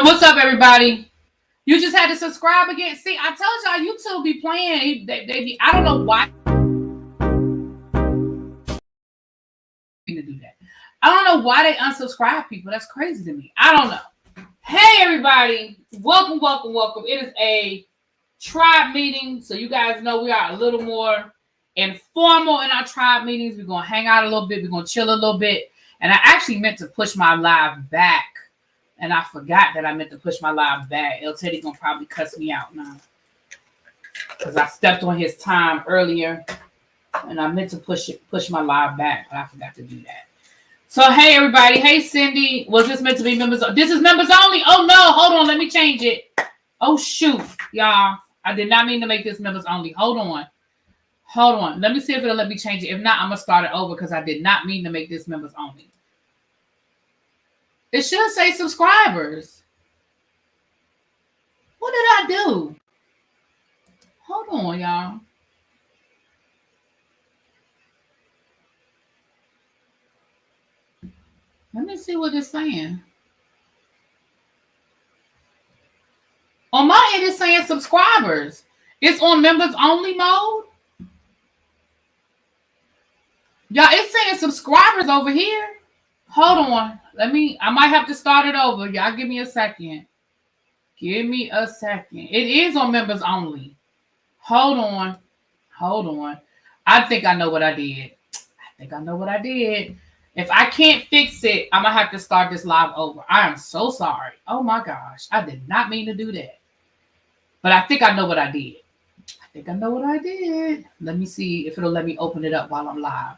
What's up, everybody? You just had to subscribe again. See, I told y'all YouTube be playing. They be, I don't know why to do that. I don't know why they unsubscribe people. That's crazy to me. I don't know. Hey, everybody. Welcome. It is a tribe meeting. So you guys know we are a little more informal in our tribe meetings. We're going to hang out a little bit. We're going to chill a little bit. And I actually meant to push my live back. And I forgot that I meant to push my live back. El Teddy gonna probably cuss me out now. Because I stepped on his time earlier. And I meant to push my live back, but I forgot to do that. So hey everybody. Hey Cindy. Was this meant to be members? This is members only. Oh no, hold on, let me change it. Oh shoot, y'all. I did not mean to make this members only. Hold on. Let me see if it'll let me change it. If not, I'm gonna start it over because I did not mean to make this members only. It should say subscribers. What did I do? Hold on, y'all. Let me see what it's saying. On my end, it's saying subscribers. It's on members only mode. Y'all, it's saying subscribers over here. Hold on. I might have to start it over. Y'all give me a second. It is on members only. Hold on. I think I know what I did. If I can't fix it, I'm going to have to start this live over. I am so sorry. Oh my gosh. I did not mean to do that. But I think I know what I did. Let me see if it'll let me open it up while I'm live.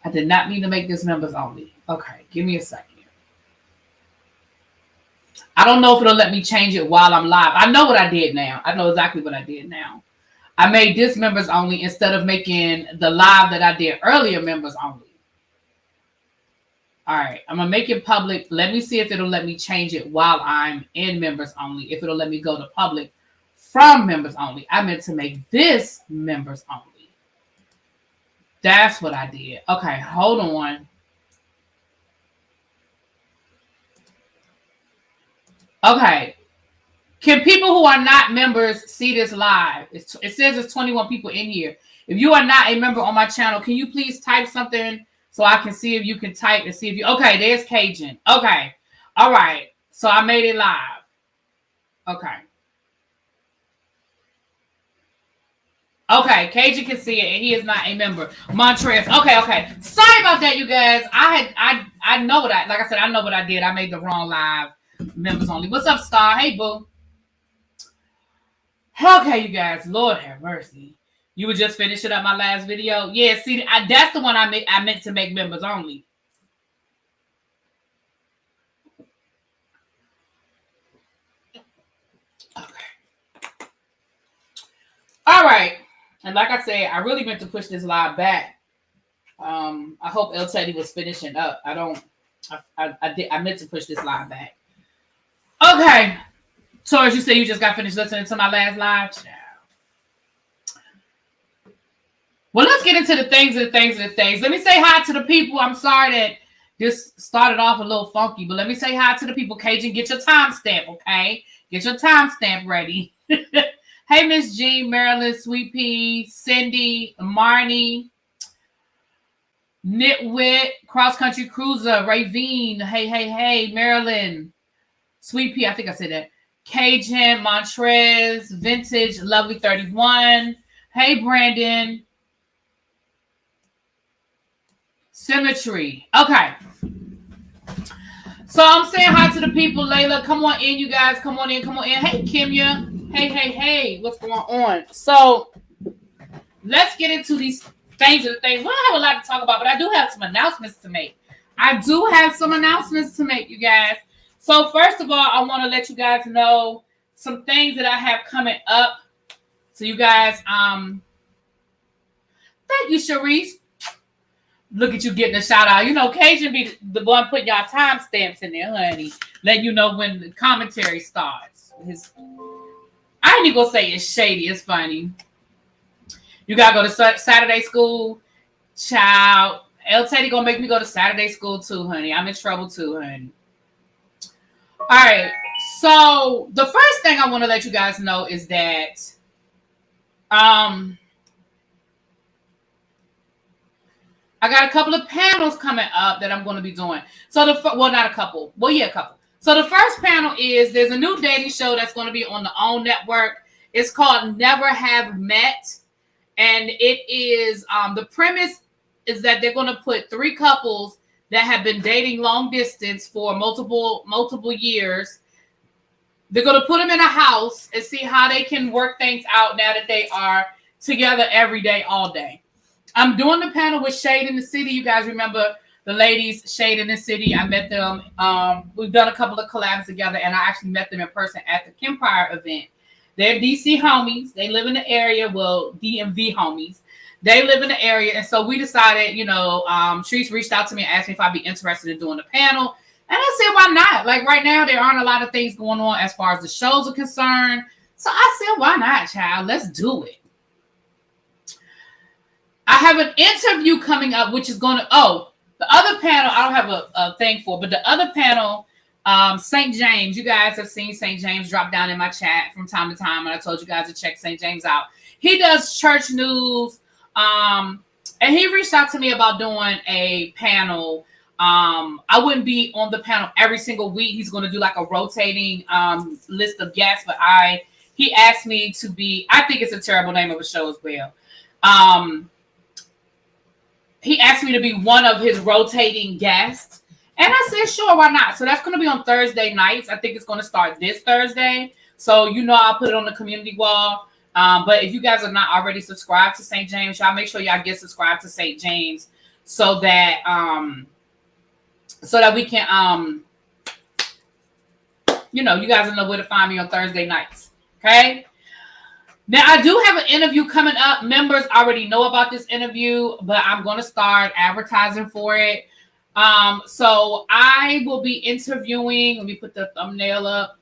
I did not mean to make this members only. Okay, give me a second. I don't know if it'll let me change it while I'm live. I know what I did now. I know exactly what I did now. I made this members only instead of making the live that I did earlier members only. All right, I'm going to make it public. Let me see if it'll let me change it while I'm in members only. If it'll let me go to public from members only. I meant to make this members only. That's what I did. Okay, hold on. Okay. Can people who are not members see this live? It says there's 21 people in here. If you are not a member on my channel, can you please type something so I can see if you can type and see if you... Okay, there's Cajun. Okay. All right. So I made it live. Okay. Okay, Cajun can see it, and he is not a member. Montrez. Okay. Sorry about that, you guys. I know what I... Like I said, I know what I did. I made the wrong live. Members only. What's up, Star? Hey, boo. Okay, you guys. Lord have mercy. You were just finishing up my last video? Yeah, see, that's the one I meant to make members only. Okay. All right. And like I said, I really meant to push this live back. I hope El Teddy was finishing up. I meant to push this live back. Okay. So as you say, you just got finished listening to my last live. Well, let's get into the things. Let me say hi to the people. I'm sorry that this started off a little funky, but let me say hi to the people. Cajun, get your timestamp, okay? Get your timestamp ready. Hey, Miss Jean, Marilyn, Sweet Pea, Cindy, Marnie, Nitwit, Cross Country Cruiser, Ravine, hey, Marilyn, Sweet Pea, I think I said that. Cajun, Montrez, Vintage, Lovely 31. Hey, Brandon. Symmetry. Okay. So I'm saying hi to the people. Layla, come on in, you guys. Come on in. Hey, Kimya. Hey. What's going on? So let's get into these things. We don't have a lot to talk about, but I do have some announcements to make. You guys. So first of all, I want to let you guys know some things that I have coming up. So you guys, thank you, Sharice. Look at you getting a shout out. You know, Cajun be the one putting y'all timestamps in there, honey. Letting you know when the commentary starts. I ain't even gonna say it's shady. It's funny. You gotta go to Saturday school. Child. El Teddy gonna make me go to Saturday school too, honey. I'm in trouble too, honey. All right. So the first thing I want to let you guys know is that I got a couple of panels coming up that I'm going to be doing. So not a couple. Well, yeah, a couple. So the first panel is there's a new dating show that's going to be on the OWN network. It's called Never Have Met, and it is the premise is that they're going to put three couples that have been dating long distance for multiple years. They're going to put them in a house and see how they can work things out now that they are together every day, all day. I'm doing the panel with Shade in the City. You guys remember the ladies, Shade in the City. I met them. We've done a couple of collabs together, and I actually met them in person at the Kempire event. They're DC homies. They live in the area. Well, DMV homies. They live in the area. And so we decided, Treese reached out to me and asked me if I'd be interested in doing the panel. And I said, why not? Like right now, there aren't a lot of things going on as far as the shows are concerned. So I said, why not, child? Let's do it. I have an interview coming up, which is going to, the other panel, I don't have a thing for, but the other panel, St. James, you guys have seen St. James drop down in my chat from time to time, and I told you guys to check St. James out. He does church news, and he reached out to me about doing a panel. I wouldn't be on the panel every single week. He's going to do like a rotating list of guests, but he asked me to be, I think it's a terrible name of a show as well. He asked me to be one of his rotating guests. And I said, sure, why not? So that's going to be on Thursday nights. I think it's going to start this Thursday. So, I'll put it on the community wall. But if you guys are not already subscribed to St. James, y'all make sure y'all get subscribed to St. James so that we can, you guys will know where to find me on Thursday nights. Okay. Now, I do have an interview coming up. Members already know about this interview, but I'm going to start advertising for it. So I will be interviewing, let me put the thumbnail up.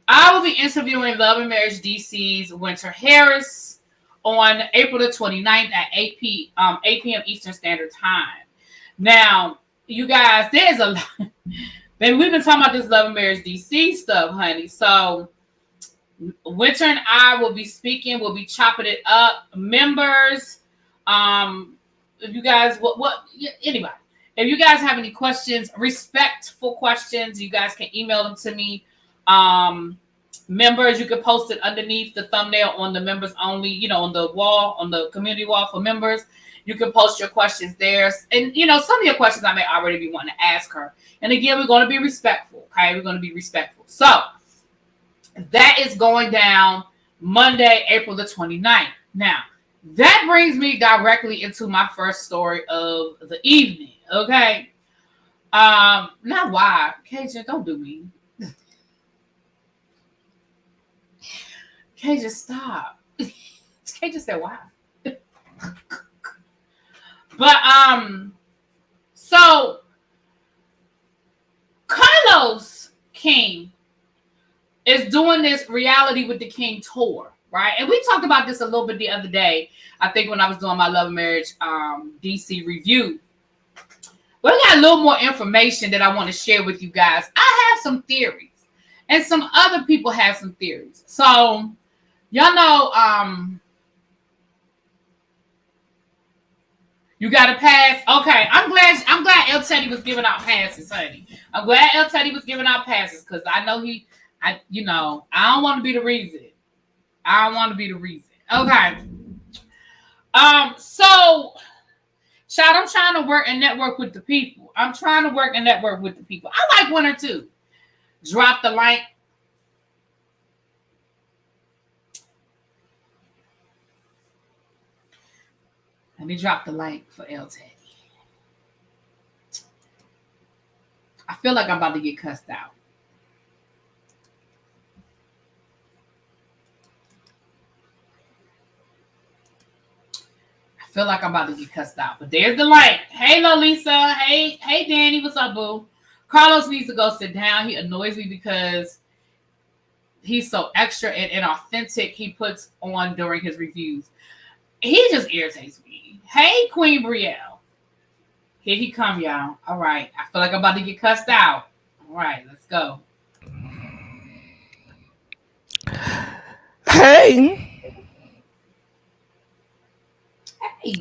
I will be interviewing Love and Marriage DC's Winter Harris on April the 29th at 8 p.m. Eastern Standard Time. Now, you guys, there's a lot. Baby, we've been talking about this Love and Marriage DC stuff, honey. So Winter and I will be speaking. We'll be chopping it up. Members, if you guys, anybody, if you guys have any questions, respectful questions, you guys can email them to me. Members, you can post it underneath the thumbnail on the members only, on the wall, on the community wall for members. You can post your questions there. And, some of your questions I may already be wanting to ask her. And again, we're going to be respectful. Okay. We're going to be respectful. So that is going down Monday, April the 29th. Now, that brings me directly into my first story of the evening. Okay. Not why. KJ, don't do me. KJ, stop. KJ said why. But so Carlos King is doing this Reality with the King tour, right? And we talked about this a little bit the other day, I think when I was doing my Love and Marriage DC review. But I got a little more information that I want to share with you guys. I have some theories, and some other people have some theories. So, y'all know, you got to pass. Okay, I'm glad El Teddy was giving out passes, honey. I'm glad El Teddy was giving out passes because I know I don't want to be the reason. Okay. So, child, I'm trying to work and network with the people. I like one or two. Drop the like. Let me drop the like for El Teddy. I feel like I'm about to get cussed out. But there's the like. Hey, Lolisa. Hey, Danny. What's up, boo? Carlos needs to go sit down. He annoys me because he's so extra and inauthentic he puts on during his reviews. He just irritates me. Hey, Queen Brielle. Here he come, y'all. All right. I feel like I'm about to get cussed out. All right, let's go. Hey. Hey,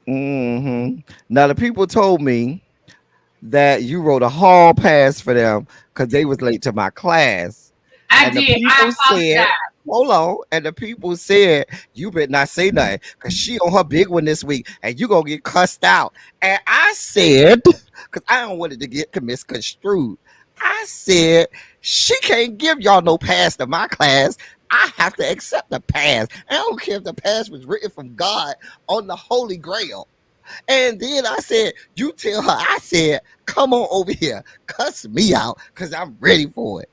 Now the people told me that you wrote a hall pass for them because they was late to my class. I And the did. I people said, apologize. hold on. And the people said, you better not say nothing because she on her big one this week and you going to get cussed out. And I said, because I don't want it to get misconstrued. I said, she can't give y'all no pass to my class. I have to accept the pass. I don't care if the pass was written from God on the Holy Grail. And then I said, you tell her, I said, come on over here, cuss me out because I'm ready for it.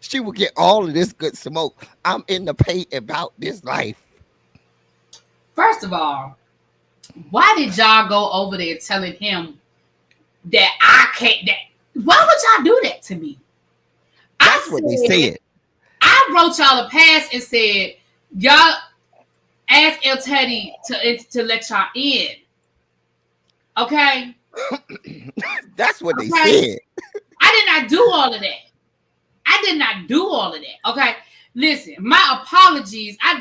She will get all of this good smoke. I'm in the paint about this life. First of all, why did y'all go over there telling him that I can't? Why would y'all do that to me? That's what they said. I wrote y'all a pass and said, y'all ask El Teddy to let y'all in. Okay? That's what they said. I did not do all of that. I did not do all of that. Okay? Listen, my apologies. I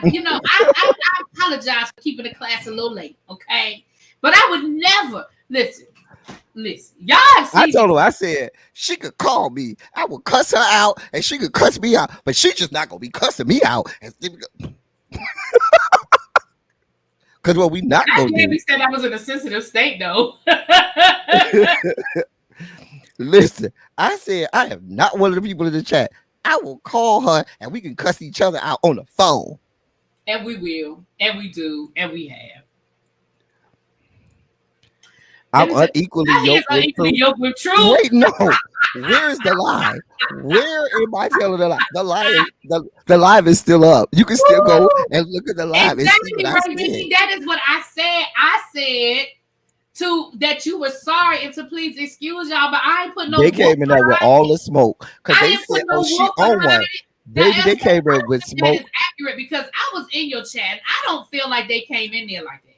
apologize for keeping the class a little late. Okay? But I would never listen. Y'all have seen. I told her, I said, she could call me. I would cuss her out and she could cuss me out, but she just not going to be cussing me out. Because what we not going to do. I said I was in a sensitive state, though. Listen, I said, I am not one of the people in the chat. I will call her and we can cuss each other out on the phone. And we will. And we do. And we have. I'm unequally yoked with truth. Wait, no. Where's the lie? Where am I telling the lie? The live is still up. You can still go and look at the live. Exactly, right, that is what I said. I said that you were sorry and to please excuse y'all, but I ain't put no. They came in there with all the smoke because they said, "Oh, she on one." Baby, they came in with smoke. That is accurate because I was in your chat. I don't feel like they came in there like that.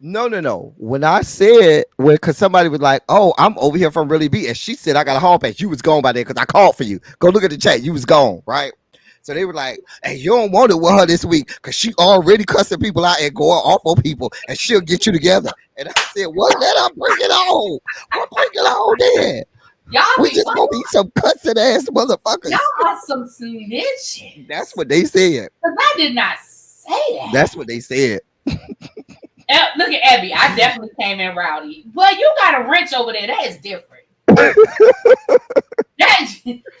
No. When I said, because somebody was like, "Oh, I'm over here from Really B," and she said, "I got a hall pass." You was gone by there because I called for you. Go look at the chat. You was gone, right? So they were like, "Hey, you don't want it with her this week because she already cussing people out and going off on people, and she'll get you together." And I said, "Well, let her bring it on. We'll bring it on then. We just gonna be some cussing ass motherfuckers." Y'all are some snitches. That's what they said. Because I did not say that. That's what they said. Look at Abby. I definitely came in rowdy. But you got a wrench over there. That is different.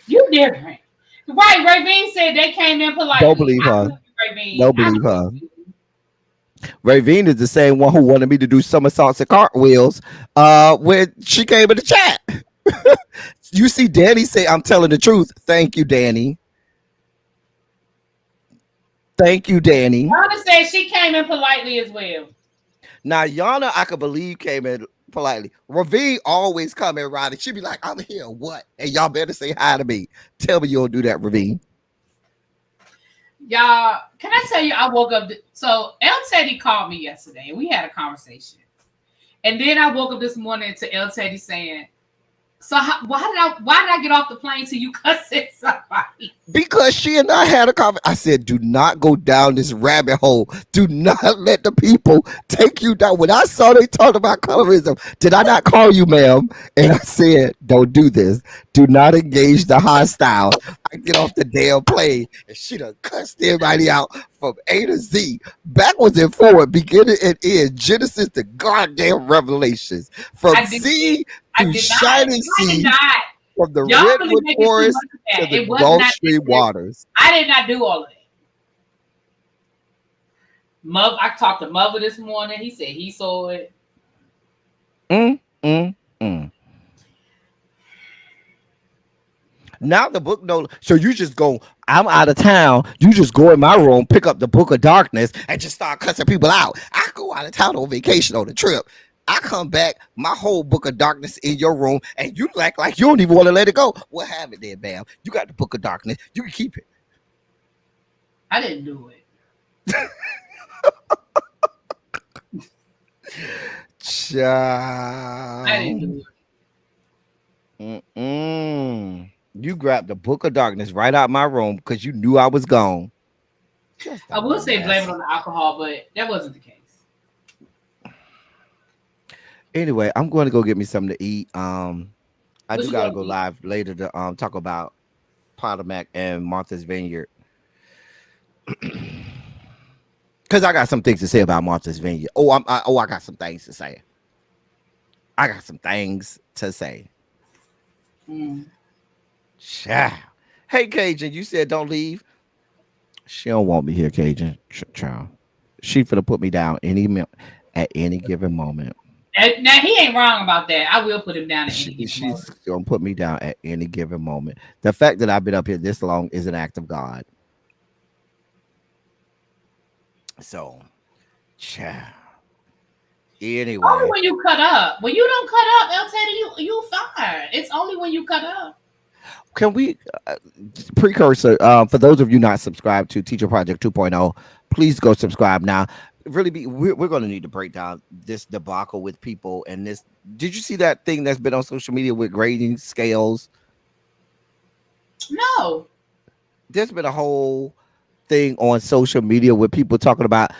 You different. Right, Ravine said they came in politely. Don't believe her. Don't believe her. Ravine is the same one who wanted me to do somersaults and cartwheels when she came in the chat. You see Danny say, "I'm telling the truth." Thank you, Danny. Thank you, Danny. Yana said she came in politely as well. Now, Yana, I could believe came in politely. Ravine always come in rowdy. She be like, "I'm here, what?" And y'all better say hi to me. Tell me you don't do that, Ravine. Y'all, can I tell you, I woke up. So El Teddy called me yesterday and we had a conversation. And then I woke up this morning to El Teddy saying, "So why did I get off the plane till you cussing somebody?" Because she and I had a conversation. I said, "Do not go down this rabbit hole. Do not let the people take you down." When I saw they talked about colorism, did I not call you, ma'am? And I said, "Don't do this. Do not engage the hostile." I get off the damn plane and she done cussed everybody out from A to Z, backwards and forward, beginning and end, Genesis to goddamn Revelations, from sea to shining sea, from the redwood forest to the Gulf Stream waters. I did not do all of that. I talked to Mother this morning. He said he saw it. Now the book so you just go, I'm out of town. You just go in my room, pick up the Book of Darkness, and just start cussing people out. I go out of town on vacation on a trip. I come back, my whole Book of Darkness in your room, and you act like you don't even want to let it go. Well, have it then, ma'am. You got the Book of Darkness. You can keep it. I didn't do it. Child. I didn't do it. You grabbed the book of darkness right out my room because you knew I was gone. Just I a will say blame it mess. on the alcohol, but that wasn't the case. Anyway, I'm going to go get me something to eat. I What do you got to gonna go eat? live later to talk about Potomac and Martha's Vineyard because I got some things to say about Martha's Vineyard. I got some things to say. I got some things to say. Mm. Child. Hey, Cajun, you said don't leave. She don't want me here, Cajun. Child. She finna put me down at any given moment. Now he ain't wrong about that. I will put him down at any given She's moment. gonna put me down at any given moment. The fact that I've been up here this long is an act of God. So, child. Only Anyway, when you cut up. When you don't cut up, they'll tell you fine. It's only when you cut up. can we precursor for those of you not subscribed to Teacher Project 2.0, please go subscribe now. We're going to need to break down this debacle with people and this. Did you see that thing that's been on social media with grading scales? No. There's been a whole thing on social media with people talking about.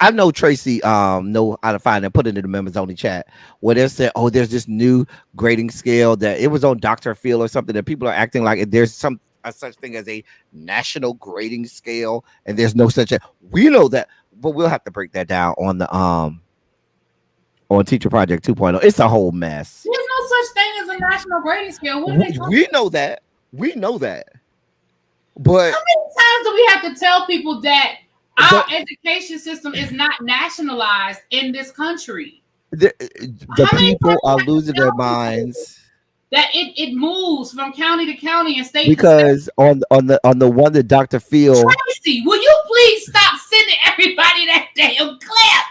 I know Tracy know how to find and put it in the members only chat where they said, oh, there's this new grading scale that it was on Dr. Phil or something that people are acting like there's some a such thing as a national grading scale and there's no such a we know that, but we'll have to break that down on Teacher Project 2.0. It's a whole mess. There's no such thing as a national grading scale. What are they talking We about? know that. We know that. But How many times do we have to tell people that our the education system is not nationalized in this country? the, the How many people times do are we have to losing their tell people minds that it moves from county to county and state to state? because on the one that Dr. Phil. Tracy, will you please stop sending everybody that damn clip?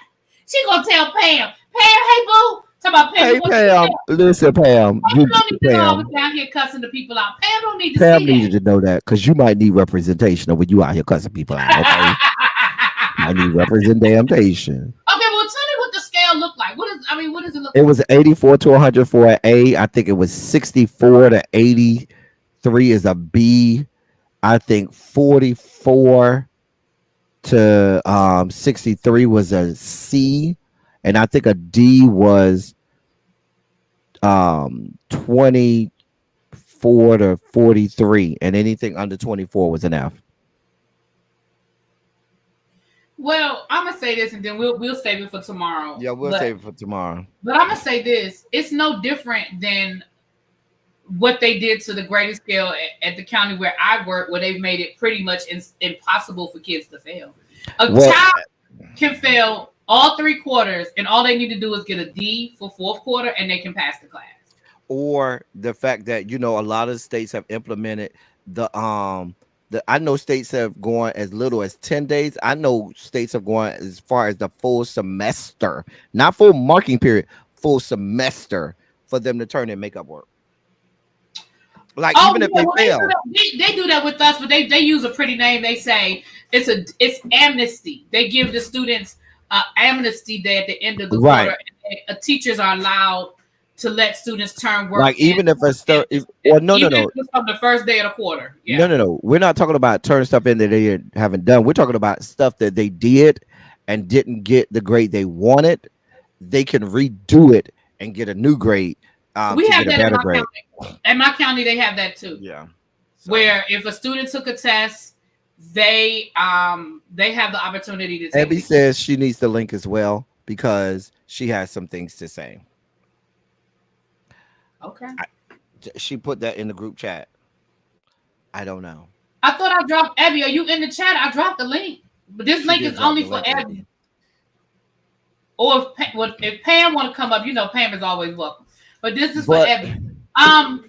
She gonna tell Pam. Pam, hey boo. Talk about Pam. Hey What you Pam, tell? listen, Pam, Pam you don't need to know I was Pam, down here cussing the people out. Pam don't need to Pam see that. needed to know that because you might need representation when you out here cussing people out. Okay, I need representation. Okay, well, tell me what the scale look like. What does it look It like? was 84 to 100 for an A. I think it was 64 to 83 is a B. I think 44 to 63 was a C, and I think a D was 24 to 43, and anything under 24 was an F. Well, I'm gonna say this, and then we'll save it for tomorrow. Yeah, we'll But save it for tomorrow. I'm gonna say this: it's no different than what they did to the grading scale at the county where I work, where they've made it pretty much impossible for kids to fail. A Well, child can fail all 3 quarters, and all they need to do is get a D for fourth quarter, and they can pass the class. or the fact that a lot of states have implemented the I know states have gone as little as 10 days. I know states have gone as far as the full semester, not full marking period, full semester for them to turn in makeup work. Like Oh even if yeah, they well fail. they do that with us, but they use a pretty name. They say it's amnesty. They give the students amnesty day at the end of the Right. quarter. And teachers are allowed to let students turn work Like in, even if or no, no, even if no. it's from the first day of the quarter. No, Yeah. no, no. We're not talking about turning stuff in that they haven't done. We're talking about stuff that they did and didn't get the grade they wanted. They can redo it and get a new grade We to have get a that in better my grade. county. In my county, they have that too. Yeah. So, Where if a student took a test, they have the opportunity to take Abby it. says she needs the link as well because she has some things to say. Okay. She put that in the group chat. I don't know. I thought I dropped Abby. Are you in the chat? I dropped the link, but this She link did is drop only the for link, Abby. Abby. Or if Pam want to come up, Pam is always welcome. But this is for But Abby. Um,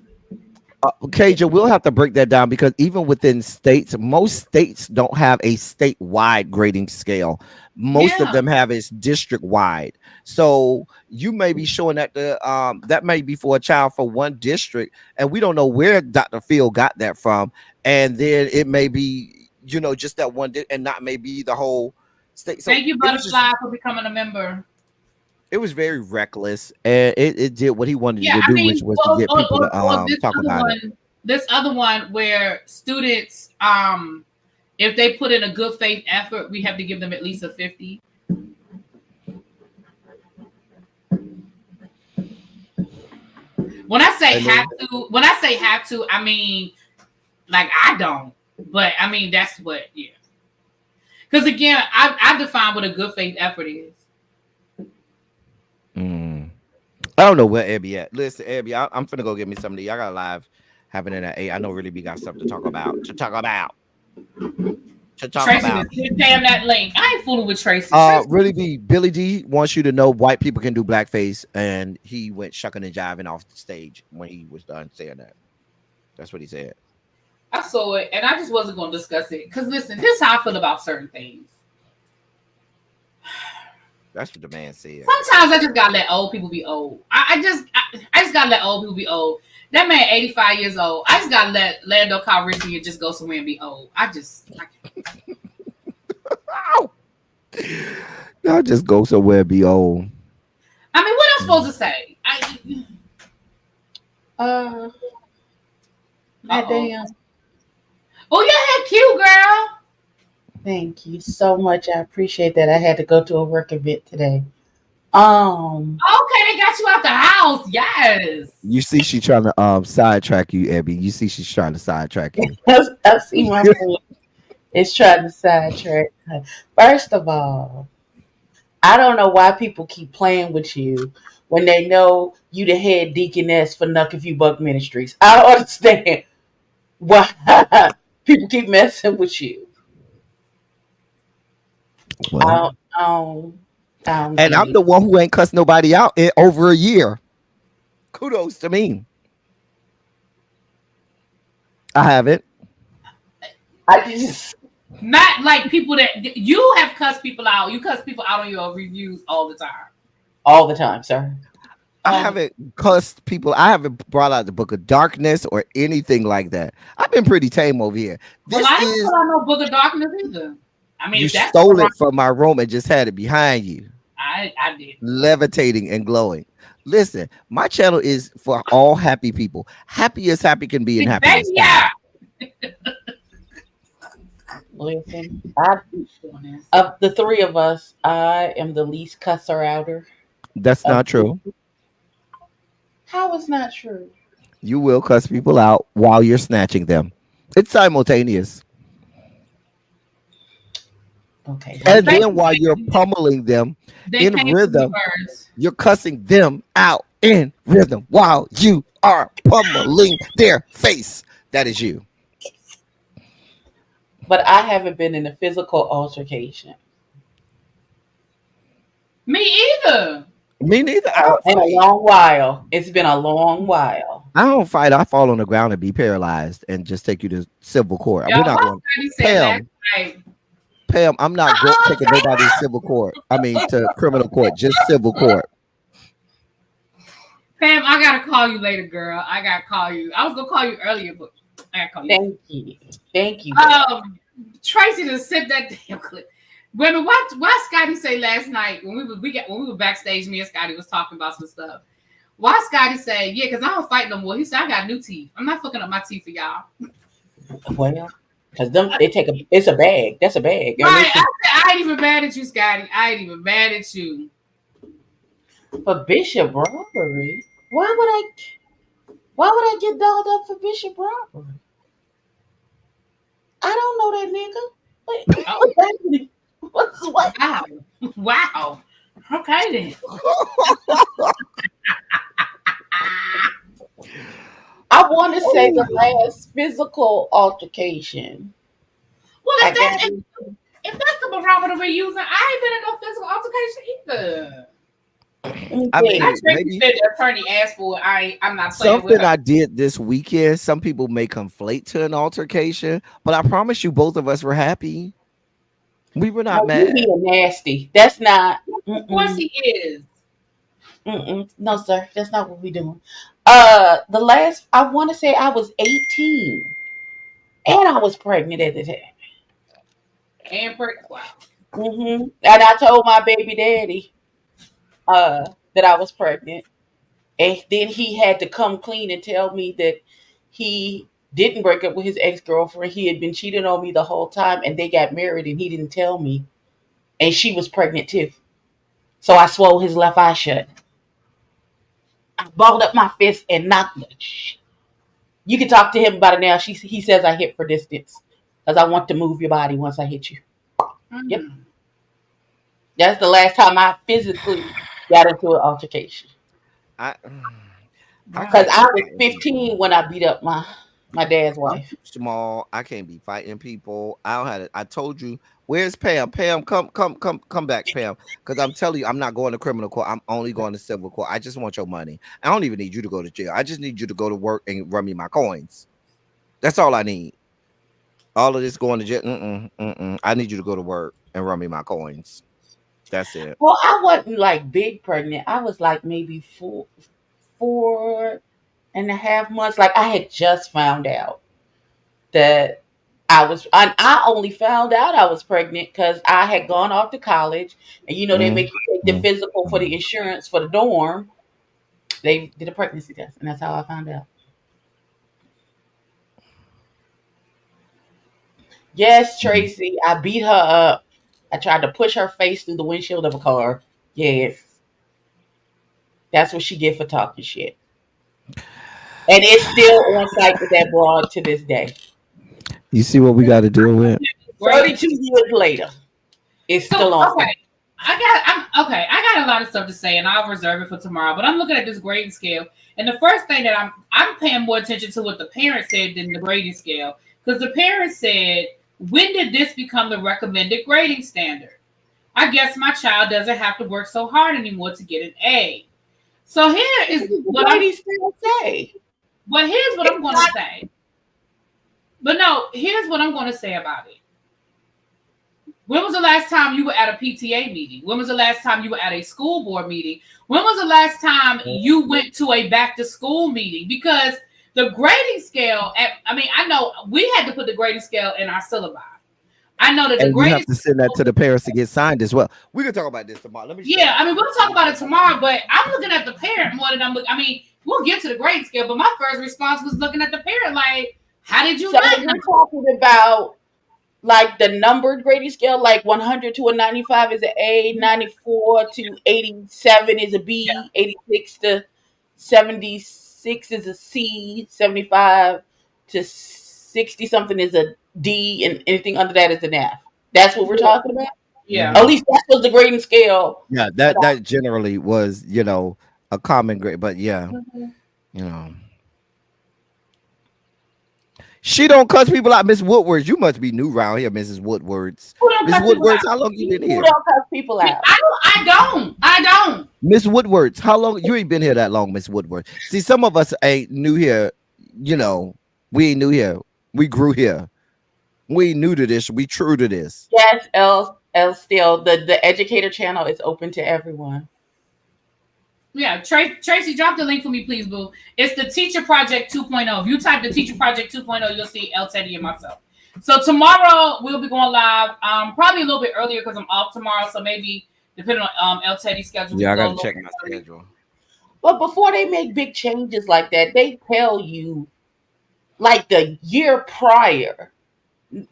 Cajun, we'll have to break that down because even within states, most states don't have a statewide grading scale. Most of yeah. them have it district wide. So you may be showing that that may be for a child for one district, and we don't know where Dr. Phil got that from. And then it may be, just that one and not maybe the whole state. So Thank you, Butterfly, for becoming a member. it was very reckless, and it did what he wanted Yeah, to I do, which mean, was to get people to or this talk other about it. one. this other one where students, if they put in a good faith effort, we have to give them at least a 50. When I say have to, I mean like I don't. But I mean that's what, yeah. Because again, I define what a good faith effort is. I don't know where Abby at. Listen, Abby, I'm finna go get me something. Y'all got live happening at 8. I know really we got something to talk about. Tracy just hit damn that link. I ain't fooling with Tracy. Tracy. Really be Billy D wants you to know white people can do blackface, and he went shucking and jiving off the stage when he was done saying that. That's what he said. I saw it, and I just wasn't going to discuss it. Because listen, this is how I feel about certain things. That's what the man said. Sometimes I just gotta let old people be old. I just gotta let old people be old. That man 85 years old. I just gotta let Lando Calrissian just go somewhere and be old. I Y'all just go somewhere and be old. I mean, what am I supposed to say? Damn. Oh, yeah, cute girl. Thank you so much. I appreciate that. I had to go to a work event today. Okay, they got you out the house. Yes. You see, she trying to sidetrack you, Abby. You see, she's trying to sidetrack you. I see my friend is trying to sidetrack. First of all, I don't know why people keep playing with you when they know you the head deaconess for Nuck If You Buck Ministries. I don't understand why people keep messing with you. Well, and I'm the one who ain't cussed nobody out in over a year. Kudos to me. I haven't. I just not like people that you have cussed people out. You cuss people out on your reviews all the time. All the time, sir. I haven't cussed people. I haven't brought out the Book of Darkness or anything like that. I've been pretty tame over here. Well, I didn't put on no Book of Darkness either. I mean, you stole it from my room and just had it behind you. I did. Levitating and glowing. Listen, my channel is for all happy people. Happy as happy can be and happy as yeah. Listen, of the three of us, I am the least cusser outer. That's not true. How is not true? You will cuss people out while you're snatching them. It's simultaneous. Okay. And then while you're pummeling them in rhythm, you're cussing them out in rhythm while you are pummeling their face. That is you. But I haven't been in a physical altercation. Me either. Me neither. In a long while. It's been a long while. I don't fight. I fall on the ground and be paralyzed and just take you to civil court. We're not going to Pam, I'm not taking nobody to civil court. I mean, to criminal court, just civil court. Pam, I got to call you later, girl. I got to call you. I was going to call you earlier, but I got to call you. Thank you. Tracy just sent that damn clip. Women, why Scotty say last night when we were backstage, me and Scotty was talking about some stuff. Why Scotty say, yeah, because I don't fight no more. He said, I got new teeth. I'm not fucking up my teeth for y'all. Well, because it's a bag. That's a bag. Right. I ain't even mad at you, Scotty. I ain't even mad at you. For Bishop robbery? Why would I get dolled up for Bishop robbery? I don't know that nigga. What's what? Wow. Okay then. I want to say the last physical altercation. Well, if that's the barometer we're using, I ain't been in no physical altercation either. I mean, maybe the attorney asked for it. I'm not playing something with her. I did this weekend. Some people may conflate to an altercation, but I promise you, both of us were happy. We were not mad. You being nasty. That's not. Of course he is. No, sir. That's not what we doing. I want to say I was 18, and I was pregnant at the time. And pregnant. Wow. And I told my baby daddy that I was pregnant, and then he had to come clean and tell me that he didn't break up with his ex-girlfriend. He had been cheating on me the whole time, and they got married, and he didn't tell me. And she was pregnant too. So I swole his left eye shut. I balled up my fist and knocked the You can talk to him about it now. He says I hit for distance because I want to move your body once I hit you. Yep. That's the last time I physically got into an altercation. Because I was 15 when I beat up my dad's wife. Small. I can't be fighting people. I don't have it. I told you. Where's Pam? Pam, come back, Pam. Because I'm telling you, I'm not going to criminal court. I'm only going to civil court. I just want your money. I don't even need you to go to jail. I just need you to go to work and run me my coins. That's all I need. All of this going to jail. I need you to go to work and run me my coins. That's it. Well, I wasn't like big pregnant. I was like maybe 4.5 months. Like I had just found out that I only found out I was pregnant because I had gone off to college, and they make you take the physical for the insurance for the dorm. They did a pregnancy test, and that's how I found out. Yes, Tracy, I beat her up. I tried to push her face through the windshield of a car. Yes. That's what she get for talking shit. And it's still on site with that broad to this day. You see what we got to deal with? 32 years later, it's still on site. I got a lot of stuff to say, and I'll reserve it for tomorrow. But I'm looking at this grading scale, and the first thing that I'm paying more attention to what the parent said than the grading scale, because the parent said, "When did this become the recommended grading standard? I guess my child doesn't have to work so hard anymore to get an A." So here is what I'm still say. Well, here's what I'm going to say. But no, here's what I'm going to say about it. When was the last time you were at a PTA meeting? When was the last time you were at a school board meeting? When was the last time you went to a back to school meeting? Because the grading scale, I know we had to put the grading scale in our syllabi. I know that the grading, you have to send that to the parents to get signed as well. We can talk about this tomorrow. We'll talk about it tomorrow. But I'm looking at the parent more than we'll get to the grading scale. But my first response was looking at the parent like, how did you? So we're talking about like the numbered grading scale, like 100 to a 95 is an A, 94 to 87 is a B, 86 to 76 is a C, 75 to 60 something is a D, and anything under that is an F. That's what we're talking about? Yeah. At least that was the grading scale. Yeah, that generally was, a common grade, but She don't cuss people out, Miss Woodwards. You must be new around here, Mrs. Woodwards. Miss Woodwards, how long you been here? Who don't cuss people out? I don't. Miss Woodwards, how long? You ain't been here that long, Miss Woodwards. See, some of us ain't new here. We ain't new here. We grew here. We ain't new to this. We true to this. Yes, still the educator channel is open to everyone. Yeah, Tracy, drop the link for me, please, boo. It's the Teacher Project 2.0. If you type the Teacher Project 2.0, you'll see El Teddy and myself. So tomorrow we'll be going live, probably a little bit earlier because I'm off tomorrow. So maybe depending on El Teddy's schedule. Yeah, I gotta check my schedule. But before they make big changes like that, they tell you like the year prior.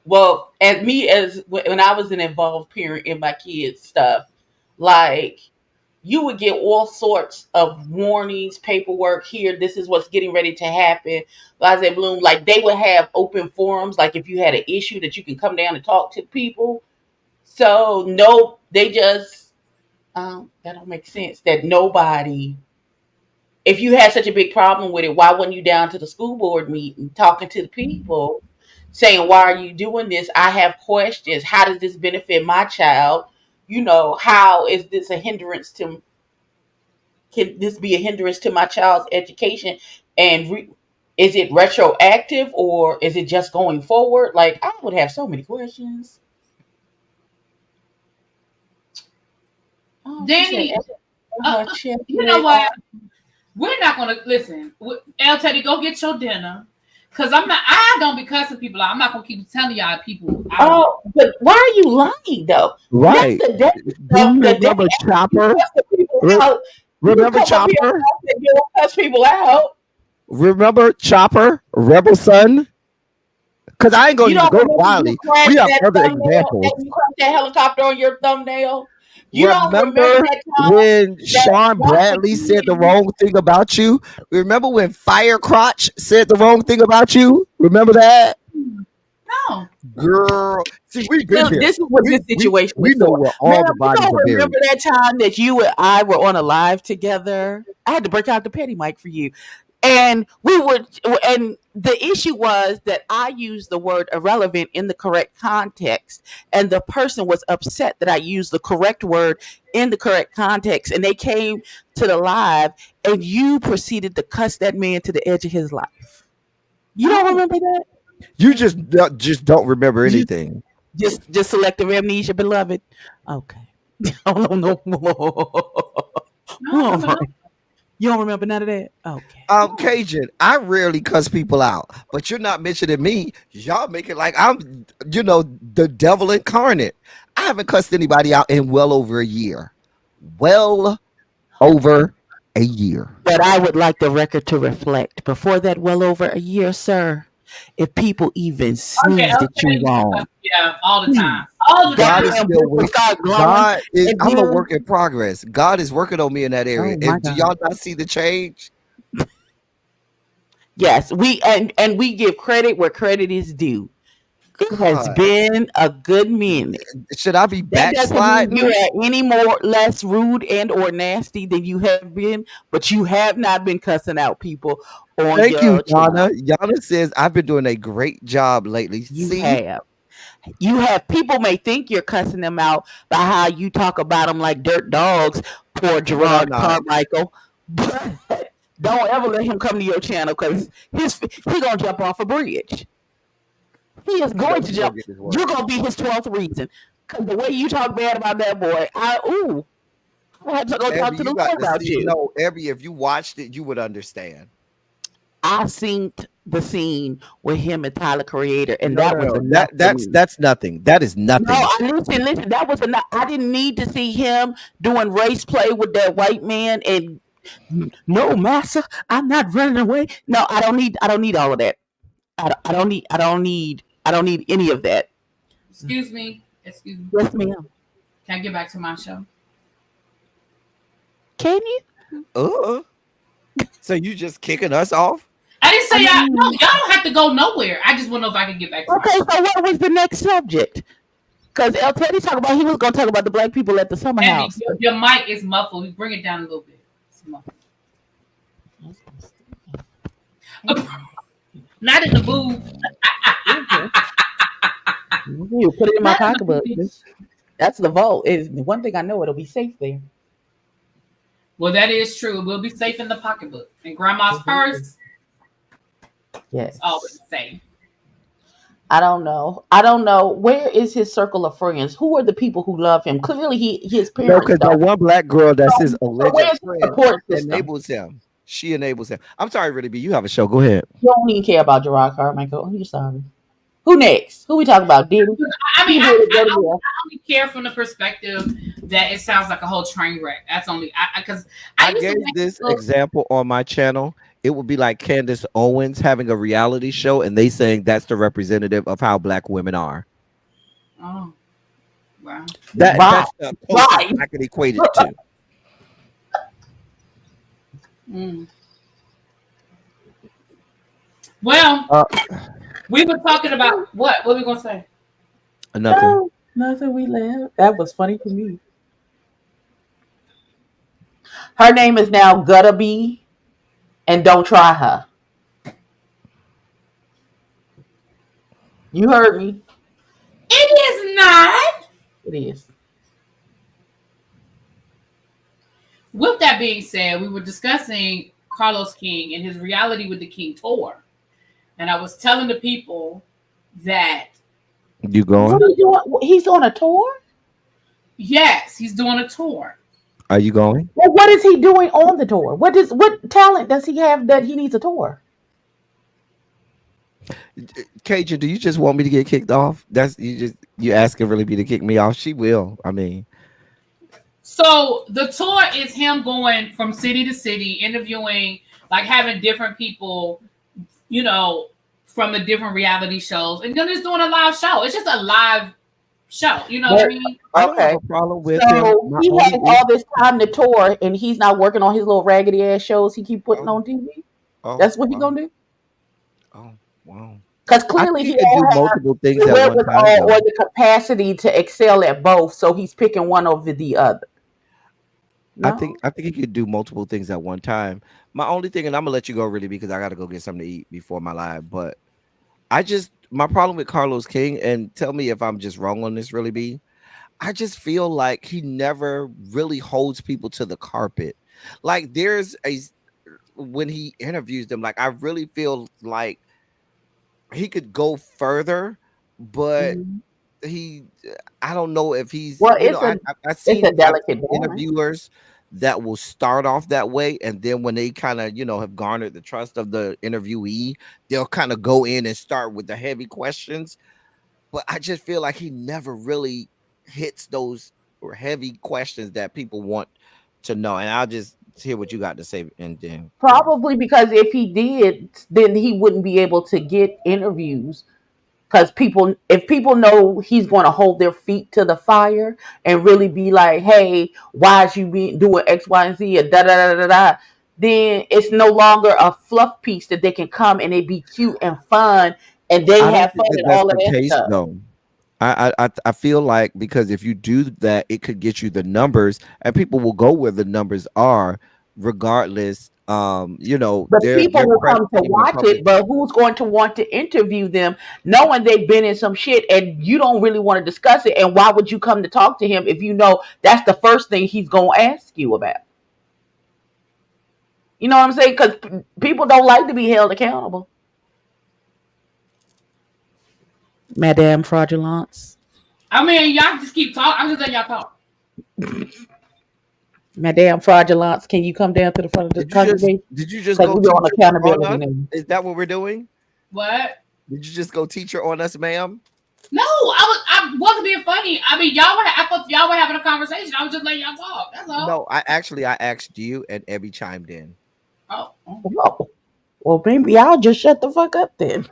Well, when I was an involved parent in my kids' stuff, like you would get all sorts of warnings, paperwork here. This is what's getting ready to happen. Blase Bloom, like they would have open forums. Like if you had an issue that you can come down and talk to people. So no, they just, that don't make sense that nobody, if you had such a big problem with it, why weren't you down to the school board meeting talking to the people saying, why are you doing this? I have questions. How does this benefit my child? How is this a hindrance to, can this be a hindrance to my child's education? And is it retroactive or is it just going forward? Like, I would have so many questions. Danny, you know what? We're not going to, listen, El Teddy, go get your dinner. Because I don't be cussing people out. I'm not going to keep telling y'all people. But why are you lying, though? Right. Remember Chopper? Remember Chopper? You don't cuss people out. Remember Chopper, Rebel Son? Because I ain't gonna You even don't go to remember you Wiley. crashed We have that other thumbnail? examples. You crashed that helicopter on your thumbnail? You don't remember Remember that time when that Sean Dr. Bradley said the King? wrong thing about you? Remember when Firecrotch said the wrong thing about you? Remember that? No. Girl, see, we've been Look, there. this is what We this we situation we is know for. where Ma'am, all the you bodies don't are remember buried. that time that you and I were on a live together? I had to break out the petty mic for you. And and the issue was that I used the word irrelevant in the correct context, and the person was upset that I used the correct word in the correct context, and they came to the live, and you proceeded to cuss that man to the edge of his life. You don't No. remember that? You just don't remember You anything. just selective amnesia, beloved. Okay. Oh no more. No, I All remember right. that. You don't remember none of that? Okay. No. Cajun, I rarely cuss people out, but you're not mentioning me. Y'all make it like I'm, the devil incarnate. I haven't cussed anybody out in well over a year. Well over a year. But I would like the record to reflect before that well over a year, sir. If people even Okay, sneezed at okay. you wrong, Yeah, all the time. please, All the God is time. goddamn still people working. start glowing. God is. And I'm a then, work in progress. God is working on me in that area. oh my Do God. y'all not see the change? Yes, and we give credit where credit is due. It has God, been a good minute. should I be That doesn't mean backsliding? you're any more less rude and or nasty than you have been, but you have not been cussing out people on Thank you, your Yana. channel. Yana says I've been doing a great job lately. You See, have. You have people may think you're cussing them out by how you talk about them like dirt dogs. Poor but I'm Gerard not. Carmichael. But don't ever let him come to your channel because he gonna jump off a bridge. He is Yeah, going let to me go jump. get this You're work. gonna be his 12th reason. Cause the way you talk bad about that boy, I had to go talk Abby, to you the got Lord to about see. you. No, Abby, if you watched it, you would understand. I seen the scene with him and Tyler Creator, and No, that no, was no. enough That for that's me. that's nothing. That is No, nothing. listen. That was enough. I didn't need to see him doing race play with that white man. And no, massa, I'm not running away. No, I don't need. I don't need all of that. I don't need. I don't need. I don't need any of that. Excuse me. Excuse me. Yes, ma'am. Can I get back to my show? Can you? Uh. So you just kicking us off? I didn't I say y'all. No, mean, y'all don't have to go nowhere. I just want to know if I can get back to my okay. show. So what was the next subject? Because El Teddy talked about he was going to talk about the black people at the summer Abby, house. your mic is muffled. We bring it down a little bit. It's muffled. Not in the booth. You put it in my Not in the pocketbook. booth. That's the vault. Is one thing I know. It'll be safe there. Well, that is true. We'll be safe in the pocketbook. And grandma's purse Yes. is always safe. I don't know. I don't know. Where is his circle of friends? Who are the people who love him? Clearly, his No, parents because the don't. one black girl that's So, his so alleged where's his friend support system? enables him. She enables him. I'm sorry, really, B. You have a show. Go ahead. You don't even care about Gerard Carmichael. I'm sorry. Who next? Who we talking about? Diddy? I mean, He I, really I, go to I jail. only care from the perspective that it sounds like a whole train wreck. That's only because I used to gave make this look. example on my channel. It would be like Candace Owens having a reality show and they saying that's the representative of how black women are. Oh, wow. That's Right. the closest I could equate it to. Mm. Well, we were talking about what? What are we gonna say? Nothing. No, nothing. We laughed. That was funny for me. Her name is now Gutta B, and don't try her. You heard me. It is not. It is. With that being said, we were discussing Carlos King and his Reality with the King tour, and I was telling the people that You going? What are you doing? He's on a tour? yes, he's doing a tour. Are you going? Well, what is he doing on the tour? What talent does he have that he needs a tour? Cajun, do you just want me to get kicked off? That's you asking really be to kick me off. She will. I mean, So the tour is him going from city to city, interviewing like having different people, you know, from the different reality shows, and then just doing a live show. It's just a live show. You know what I But mean? I don't have okay, a problem with him. so My he has only all this time to tour, and he's not working on his little raggedy ass shows he keep putting oh, on TV. oh, That's what he oh, gonna do. oh, wow. Because I clearly think he he can do don't have multiple things the at one time, wherewithal or though. the capacity to excel at both, so he's picking one over the other. No, I think he could do multiple things at one time. My only thing, and I'm gonna let you go really because I gotta go get something to eat before my live. But I just my problem with Carlos King, and tell me if I'm just wrong on this, really be. I just feel like he never really holds people to the carpet. Like there's a when he interviews them, like I really feel like he could go further, but mhm. he I don't know if he's Well, it's a I've delicate seen balance. interviewers that will start off that way, and then when they kind of have garnered the trust of the interviewee, they'll kind of go in and start with the heavy questions. But I just feel like he never really hits those or heavy questions that people want to know. And I'll just hear what you got to say, and then Probably because if he did, then he wouldn't be able to get interviews. Because if people know he's going to hold their feet to the fire and really be like, "Hey, why is you be doing X, Y, and Z?" and da da da da da, then it's no longer a fluff piece that they can come and it be cute and fun and they I don't have think fun that and that's all of the that case stuff. though. I feel like because if you do that, it could get you the numbers, and people will go where the numbers are, regardless. But people Their will press come to team and watch public. it, but who's going to want to interview them knowing they've been in some shit and you don't really want to discuss it? And why would you come to talk to him if you know that's the first thing he's going to ask you about? You know what I'm saying? Because people don't like to be held accountable. Madame Fraudulence. I mean, y'all just keep talking. I'm just letting y'all talk. Madame Fraudulence, can you come down to the front of the congregation? Did you just Because go we're on teacher on accountability us? now. Is that what we're doing? What? Did you just go teacher on us, ma'am? No, I wasn't being funny. I mean, I thought y'all were having a conversation. I was just letting y'all talk. That's all. No, I asked you, and Abby chimed in. Oh. Whoa. Well, maybe I'll just shut the fuck up then.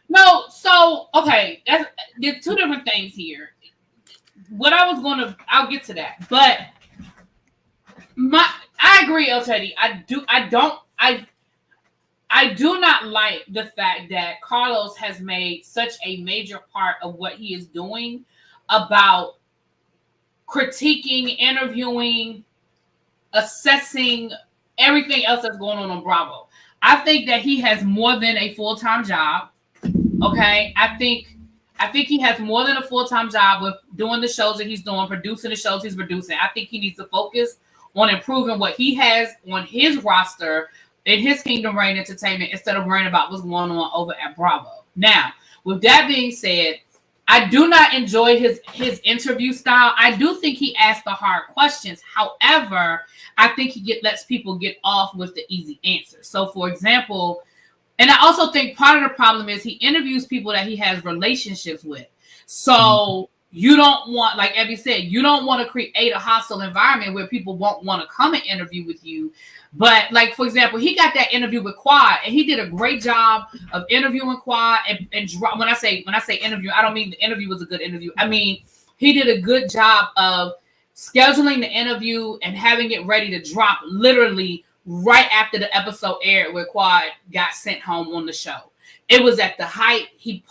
No, so okay, there's two different things here. I'll get to that, but I agree, El Teddy. I do not like the fact that Carlos has made such a major part of what he is doing about critiquing, interviewing, assessing everything else that's going on Bravo. I think that he has more than a full-time job. Okay, I think he has more than a full-time job with doing the shows that he's doing, producing the shows he's producing. I think he needs to focus on improving what he has on his roster in his Kingdom Reign Entertainment instead of worrying about what's going on over at Bravo. Now, with that being said, I do not enjoy his interview style. I do think he asks the hard questions. However, I think he lets people get off with the easy answers. So, for example, and I also think part of the problem is he interviews people that he has relationships with. So you don't want, like Abby said, you don't want to create a hostile environment where people won't want to come and interview with you. But like, for example, he got that interview with Quad, and he did a great job of interviewing Quad. And when I say interview, I don't mean the interview was a good interview. I mean, he did a good job of scheduling the interview and having it ready to drop literally right after the episode aired where Quad got sent home on the show. It was at the height. He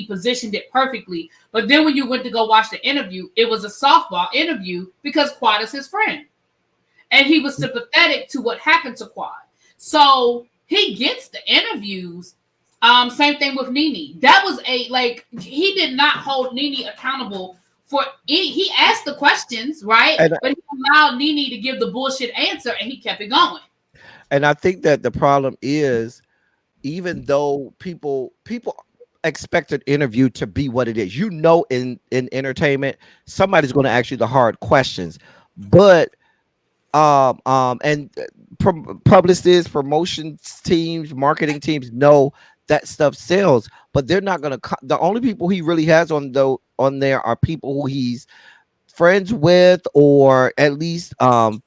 positioned it perfectly. But then when you went to go watch the interview, it was a softball interview because Quad is his friend. And he was sympathetic to what happened to Quad. So he gets the interviews. Same thing with Nene. That was he did not hold Nene accountable for any. He asked the questions, right? But he allowed Nene to give the bullshit answer and he kept it going. And I think that the problem is, even though people expect an interview to be what it is, in entertainment, somebody's going to ask you the hard questions, but and publicists, promotions teams, marketing teams know that stuff sells, but they're not going to. The only people he really has on there are people who he's friends with or at least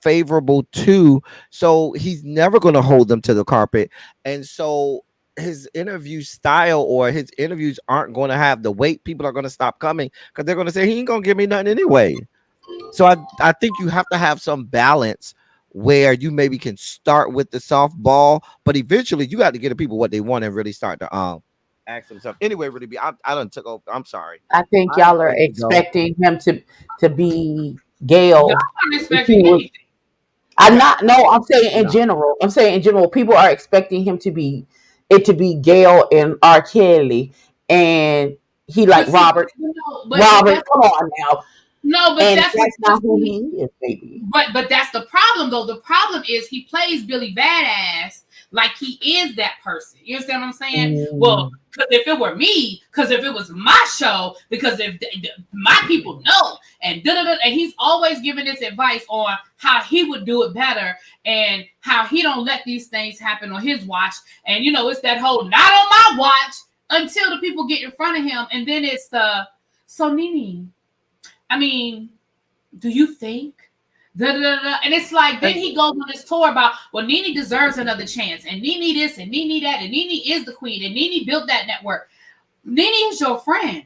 favorable to. So he's never going to hold them to the carpet. And so his interview style or his interviews aren't going to have the weight. People are going to stop coming because they're going to say he ain't going to give me nothing anyway. So I think you have to have some balance where you maybe can start with the softball, but eventually you got to get the people what they want and really start to ask themselves. Anyway, really be I done took over. I'm sorry. I think I'm y'all are ready to go. expecting him to be Y'all Gail. aren't If he expecting was, anything. I'm Right. not. No, I'm saying in No. general. I'm saying in general, people are expecting him to be it to be Gail and R. Kelly, and he like But see, Robert. but Robert, that's come on now, no, but and that's what. that's not who he is, baby. But that's the problem, though. The problem is he plays Billy Badass like he is that person. You understand what I'm saying? Well, Mm. because if it were me, because if it was my show, because if my people know, and and he's always giving this advice on how he would do it better and how he don't let these things happen on his watch. And it's that whole not on my watch until the people get in front of him, and then it's the so Nene. I mean, do you think? Da, da, da, da. And it's like then he goes on this tour about Nene deserves another chance, and Nene this and Nene that, and Nene is the queen, and Nene built that network. Nene is your friend.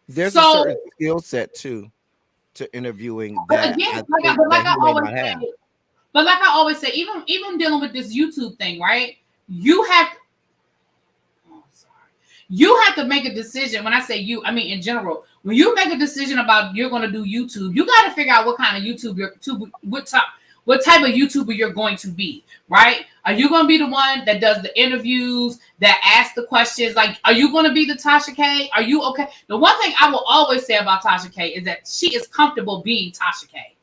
There's a So certain skill set too to interviewing but that again, I think but that like he I may always not say, have. even dealing with this YouTube thing, right? You have you have to make a decision. When I say you, I mean in general. When you make a decision about you're going to do YouTube, you got to figure out what kind of what type of YouTuber you're going to be, right? Are you going to be the one that does the interviews, that asks the questions? Like, are you going to be the Tasha K? Are you okay? The one thing I will always say about Tasha K is that she is comfortable being Tasha K.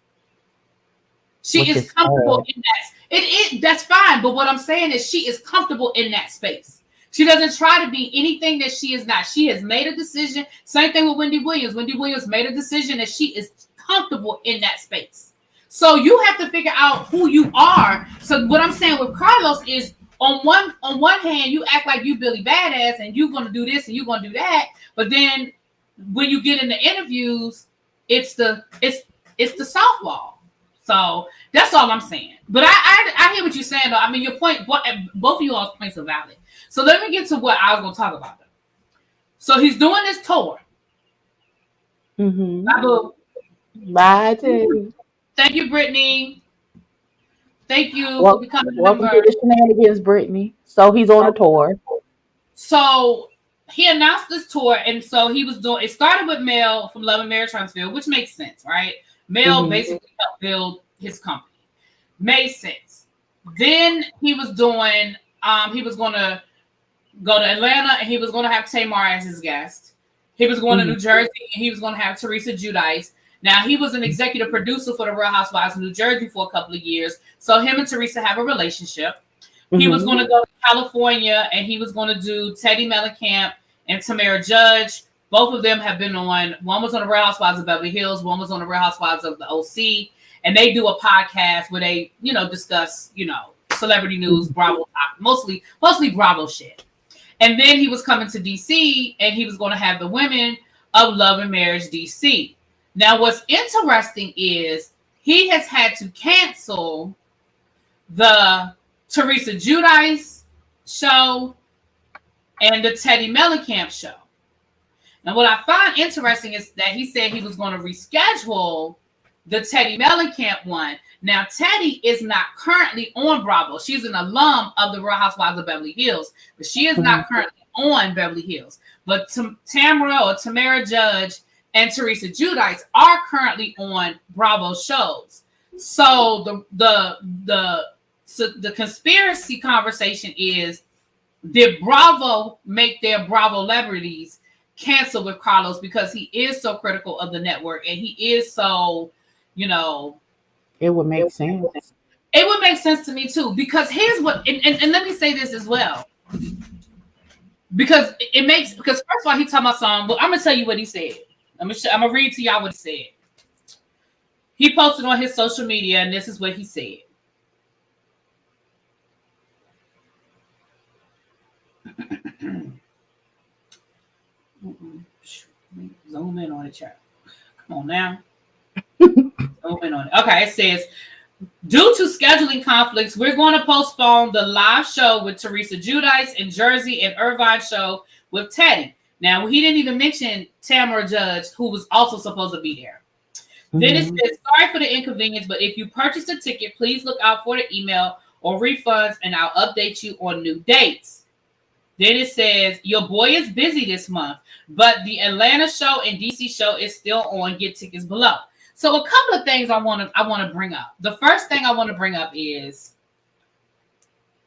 She Which is is comfortable in that. That's fine, but what I'm saying is she is comfortable in that space. She doesn't try to be anything that she is not. She has made a decision. Same thing with Wendy Williams. Wendy Williams made a decision that she is comfortable in that space. So you have to figure out who you are. So what I'm saying with Carlos is on one hand, you act like you Billy Badass and you're gonna do this and you're gonna do that, but then when you get in the interviews, it's the softball. So that's all I'm saying. But I hear what you're saying though. I mean your point, both of you all's points are valid. So let me get to what I was gonna talk about though. So he's doing this tour. Mm-hmm. Bye, Teddy. Thank you, Brittany. Thank you for Well, becoming a welcome member. to the shenanigans, Brittany. So he's on a tour. So he announced this tour, and so he was doing. It started with Mel from Love and Marriage Huntsville, which makes sense, right? Mel basically helped build his company. Made sense. Then he was doing. He was going to go to Atlanta, and he was going to have Tamar as his guest. He was going to New Jersey, and he was going to have Teresa Giudice. Now, he was an executive producer for the Real Housewives of New Jersey for a couple of years. So him and Teresa have a relationship. He was going to go to California, and he was going to do Teddy Mellencamp and Tamara Judge. Both of them have been on. One was on the Real Housewives of Beverly Hills. One was on the Real Housewives of the OC. And they do a podcast where they, discuss, celebrity news, Bravo, mostly Bravo shit. And then he was coming to DC, and he was going to have the women of Love and Marriage DC. Now, what's interesting is he has had to cancel the Teresa Giudice show and the Teddy Mellencamp show. Now, what I find interesting is that he said he was going to reschedule the Teddy Mellencamp one. Now, Teddy is not currently on Bravo. She's an alum of the Real Housewives of Beverly Hills, but she is not currently on Beverly Hills. But Tamara Judge and Teresa Giudice are currently on Bravo shows. So the conspiracy conversation is, did Bravo make their Bravo celebrities cancel with Carlos because he is so critical of the network and he is so, it would make sense. It would make sense to me too, because here's what, and let me say this as well. Because first of all, he talking about something, but I'm going to tell you what he said. I'm going to read to y'all what he said. He posted on his social media, and this is what he said. Zoom in on the chat. Come on now. Okay, it says, due to scheduling conflicts, we're going to postpone the live show with Teresa Giudice in Jersey and Irvine show with Teddy. Now, he didn't even mention Tamara Judge, who was also supposed to be there. Then it says, sorry for the inconvenience, but if you purchase a ticket, please look out for the email or refunds, and I'll update you on new dates. Then it says, your boy is busy this month, but the Atlanta show and DC show is still on. Get tickets below. So a couple of things I want to bring up. The first thing I want to bring up is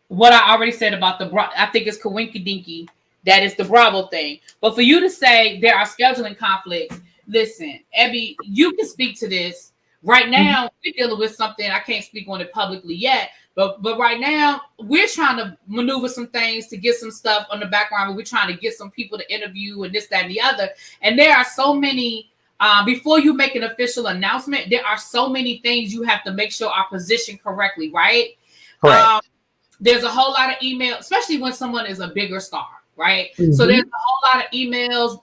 what I already said about I think it's coinkydinky. That is the Bravo thing. But for you to say there are scheduling conflicts, listen, Abby, you can speak to this. Right now, we're dealing with something. I can't speak on it publicly yet, but right now, we're trying to maneuver some things to get some stuff on the background. We're trying to get some people to interview and this, that, and the other. And there are so many, before you make an official announcement, there are so many things you have to make sure are positioned correctly, right? Correct. There's a whole lot of email, especially when someone is a bigger star. Right. So there's a whole lot of emails.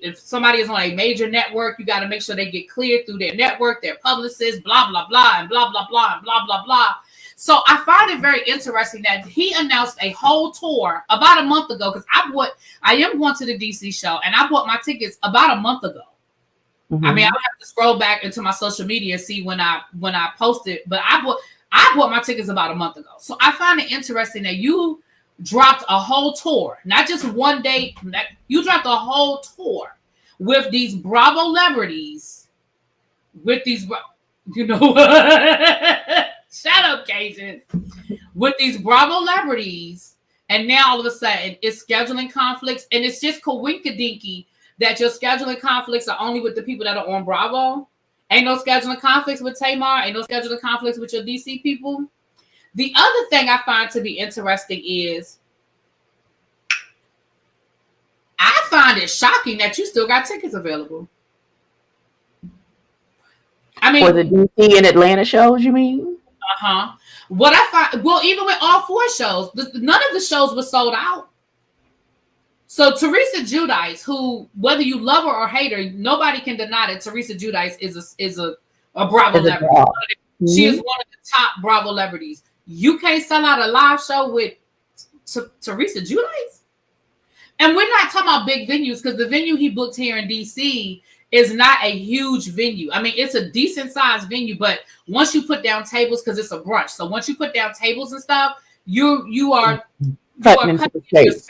If somebody is on a major network, you got to make sure they get cleared through their network, their publicists, blah, blah, blah, and blah, blah, blah, and blah, blah, blah. So I find it very interesting that he announced a whole tour about a month ago, because I am going to the DC show, and I bought my tickets about a month ago. I mean, I would have to scroll back into my social media and see when I posted, but I bought my tickets about a month ago. So I find it interesting that you dropped a whole tour, not just one day. You dropped a whole tour with these Bravo celebrities, shut up, Cajun, with these Bravo celebrities, and now all of a sudden it's scheduling conflicts, and it's just coinkydinky that your scheduling conflicts are only with the people that are on Bravo. Ain't no scheduling conflicts with Tamar, ain't no scheduling conflicts with your DC people. The other thing I find to be interesting is I find it shocking that you still got tickets available. I mean, for the DC and Atlanta shows, you mean? What I find, well, even with all 4 shows, none of the shows were sold out. So Teresa Giudice, who, whether you love her or hate her, nobody can deny that Teresa Giudice is a Bravo celebrity. She is one of the top Bravo celebrities. You can't sell out a live show with Teresa Giudice? And we're not talking about big venues, because the venue he booked here in DC is not a huge venue. I mean, it's a decent sized venue, but once you put down tables, because it's a brunch, so once you put down tables and stuff, you are cutting into the space.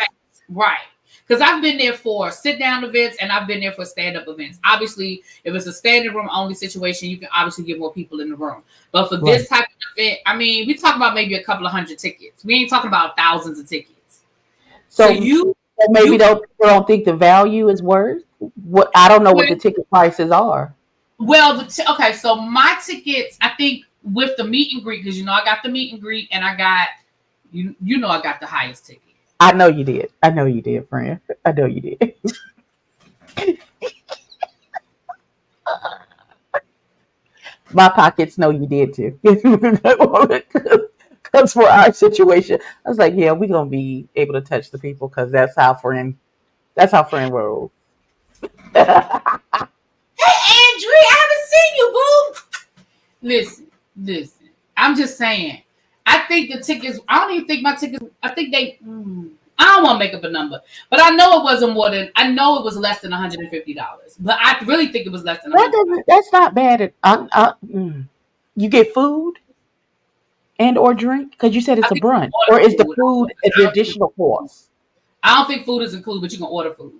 Right. Because I've been there for sit-down events, and I've been there for stand-up events. Obviously, if it's a standing room only situation, you can obviously get more people in the room. But for this type of event, I mean, we talk about maybe a couple of hundred tickets. We ain't talking about thousands of tickets. So maybe people don't think the value is worth what. I don't know what the ticket prices are. Well, okay, so my tickets, I think with the meet and greet, because I got the meet and greet, and I got I got the highest ticket. I know you did, friend. I know you did. My pockets know you did too. Because for our situation, I was like, yeah, we're gonna be able to touch the people, because that's how friend rolls. Hey, Andrew, I haven't seen you, boo. Listen. I'm just saying. I think the tickets, I don't even think my tickets, I think I don't want to make up a number, but I know it wasn't it was less than $150, but I really think it was less than $100. That's not bad. You get food and or drink, because you said it's a brunch, or is the food an additional cost? I don't think food is included, but you can order food.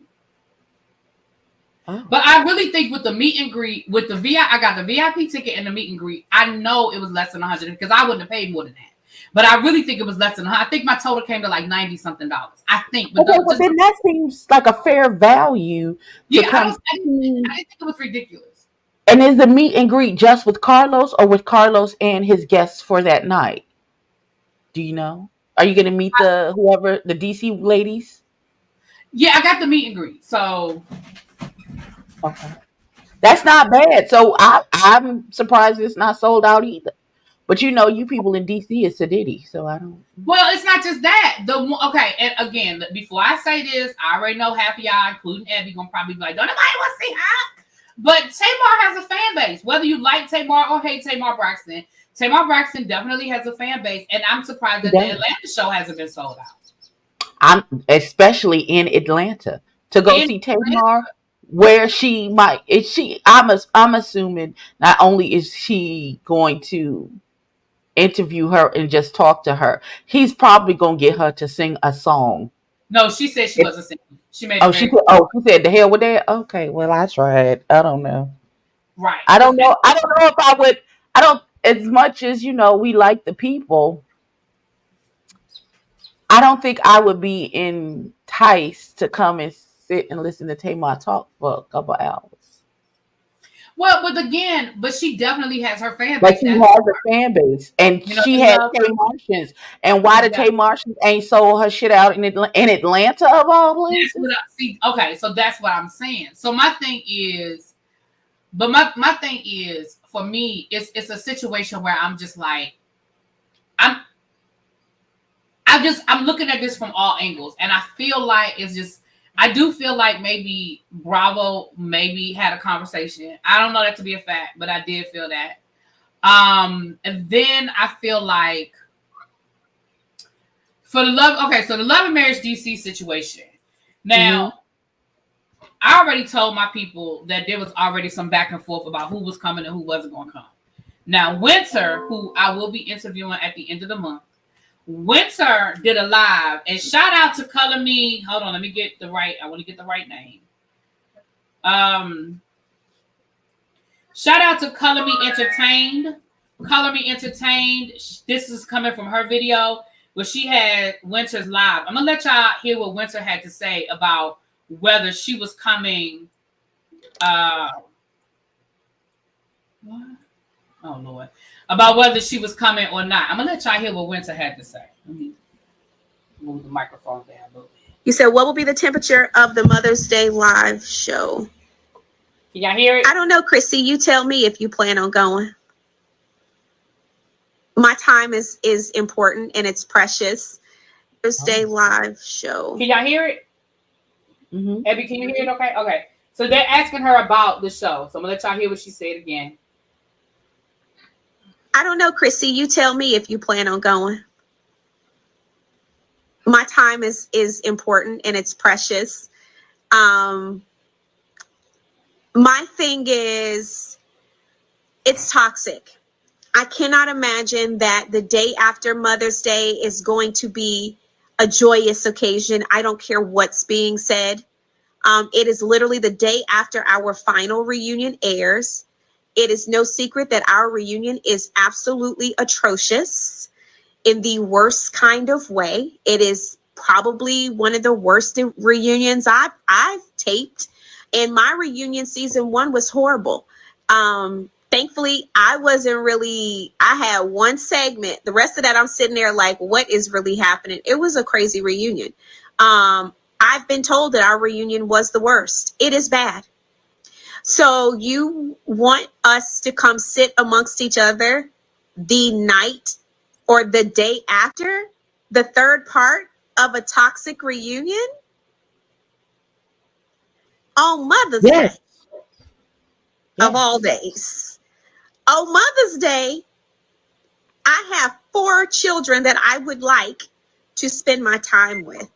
Oh. But I really think with the meet and greet, with the I got the VIP ticket and the meet and greet, I know it was less than $100, because I wouldn't have paid more than that. But I really think it was less than $100. I think my total came to like $90-something. I think. But okay, well, then that seems like a fair value. Yeah, I didn't think it was ridiculous. And is the meet and greet just with Carlos, or with Carlos and his guests for that night? Do you know? Are you going to meet the DC ladies? Yeah, I got the meet and greet. So. Okay. That's not bad. So I'm surprised it's not sold out either. But you people in DC is Diddy, so I don't. Well, it's not just that. And again, before I say this, I already know half of y'all, including Abby, gonna probably be like, "Don't nobody want to see her." But Tamar has a fan base. Whether you like Tamar or hate Tamar Braxton definitely has a fan base, and I'm surprised that the Atlanta show hasn't been sold out. I'm especially in Atlanta to go see Tamar, where she might is she. I'm assuming not only is she going to interview her and just talk to her, he's probably gonna get her to sing a song. No, she said she wasn't singing. She made she said the hell with that. Okay, well I tried. I don't know. Right. I don't know if I would. I don't, as much as we like the people. I don't think I would be enticed to come and sit and listen to Tamar talk for a couple hours. Well, but she definitely has her fan base. But she has a fan base, and she has Tay Martians. And why the Tay Martians ain't sold her shit out in Atlanta of all places? Okay, so that's what I'm saying. So my thing is, for me, it's a situation where I'm just like, I'm looking at this from all angles, and I feel like I do feel like maybe Bravo maybe had a conversation. I don't know that to be a fact, but I did feel that. And then I feel like for the Love and Marriage DC situation. Now, I already told my people that there was already some back and forth about who was coming and who wasn't going to come. Now, Winter, who I will be interviewing at the end of the month, Winter did a live, and shout out to Color Me. Hold on, I want to get the right name. Shout out to Color Me Entertained. Color Me Entertained. This is coming from her video where she had Winter's live. I'm gonna let y'all hear what Winter had to say about whether she was coming. What? Oh Lord. About whether she was coming or not. I'm gonna let y'all hear what Winter had to say. Let me move the microphone down a little bit. You said, what will be the temperature of the Mother's Day live show? Can y'all hear it? I don't know, Chrissy. You tell me if you plan on going. My time is important and it's precious. Mother's Day live show. Can y'all hear it? Mm-hmm. Abby, can you hear it? Okay. So they're asking her about the show. So I'm gonna let y'all hear what she said again. I don't know, Chrissy. You tell me if you plan on going. My time is important and it's precious. My thing is, it's toxic. I cannot imagine that the day after Mother's Day is going to be a joyous occasion. I don't care what's being said. It is literally the day after our final reunion airs. It is no secret that our reunion is absolutely atrocious in the worst kind of way. It is probably one of the worst reunions I've taped. And my reunion season 1 was horrible. Thankfully, I had one segment. The rest of that, I'm sitting there like, what is really happening? It was a crazy reunion. I've been told that our reunion was the worst. It is bad. So you want us to come sit amongst each other the night or the day after the third part of a toxic reunion on Mother's Day of all days. On Mother's Day, I have 4 children that I would like to spend my time with.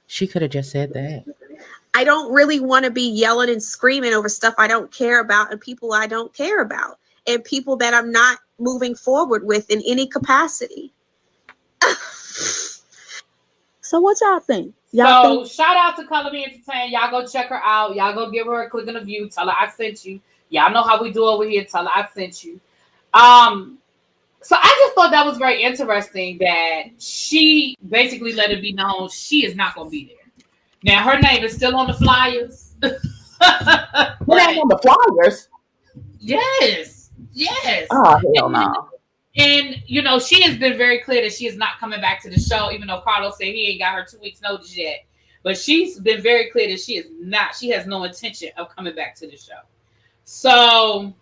She could have just said that. I don't really want to be yelling and screaming over stuff I don't care about and people I don't care about and people that I'm not moving forward with in any capacity. So what y'all think? Shout out to Color Me Entertained. Y'all go check her out. Y'all go give her a click and a view. Tell her I sent you. Y'all know how we do over here. Tell her I sent you. So I just thought that was very interesting that she basically let it be known she is not going to be there. Now, her name is still on the flyers. Her name on the flyers? Yes. Oh, hell no. And, she has been very clear that she is not coming back to the show, even though Carlos said he ain't got her 2 weeks notice yet. But she's been very clear that she has no intention of coming back to the show. So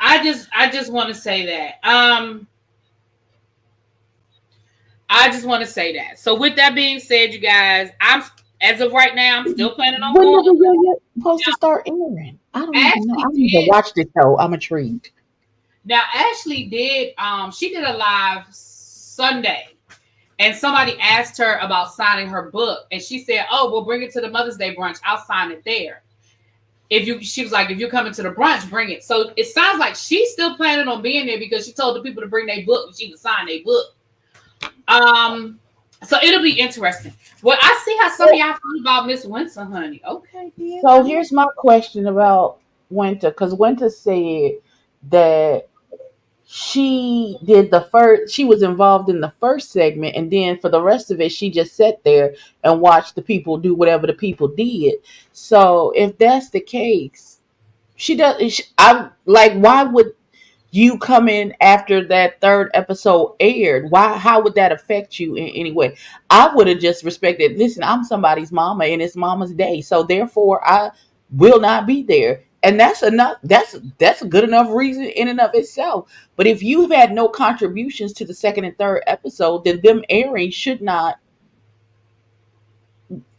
I just want to say that. I just want to say that. So with that being said, you guys, As of right now, I'm still planning on When going. the reunion supposed to start airing? I don't even know. I Ashley don't even did. watch this show. I'm intrigued. Now Ashley did. She did a live Sunday, and somebody asked her about signing her book, and she said, "Oh, we'll bring it to the Mother's Day brunch. I'll sign it there." She was like, if you're coming to the brunch, bring it. So it sounds like she's still planning on being there because she told the people to bring their book and she would sign their book. So it'll be interesting. Well, I see how some of y'all feel about Miss Winter, honey. Okay, yeah. So here's my question about Winter, because Winter said that she did she was involved in the first segment, and then for the rest of it she just sat there and watched the people do whatever the people did. So if that's the case, I'm like, why would you come in after that third episode aired? How would that affect you in any way? I would have just respected, listen, I'm somebody's mama and it's mama's day, so therefore I will not be there. And that's enough. That's a good enough reason in and of itself. But if you've had no contributions to the second and third episode, then them airing should not,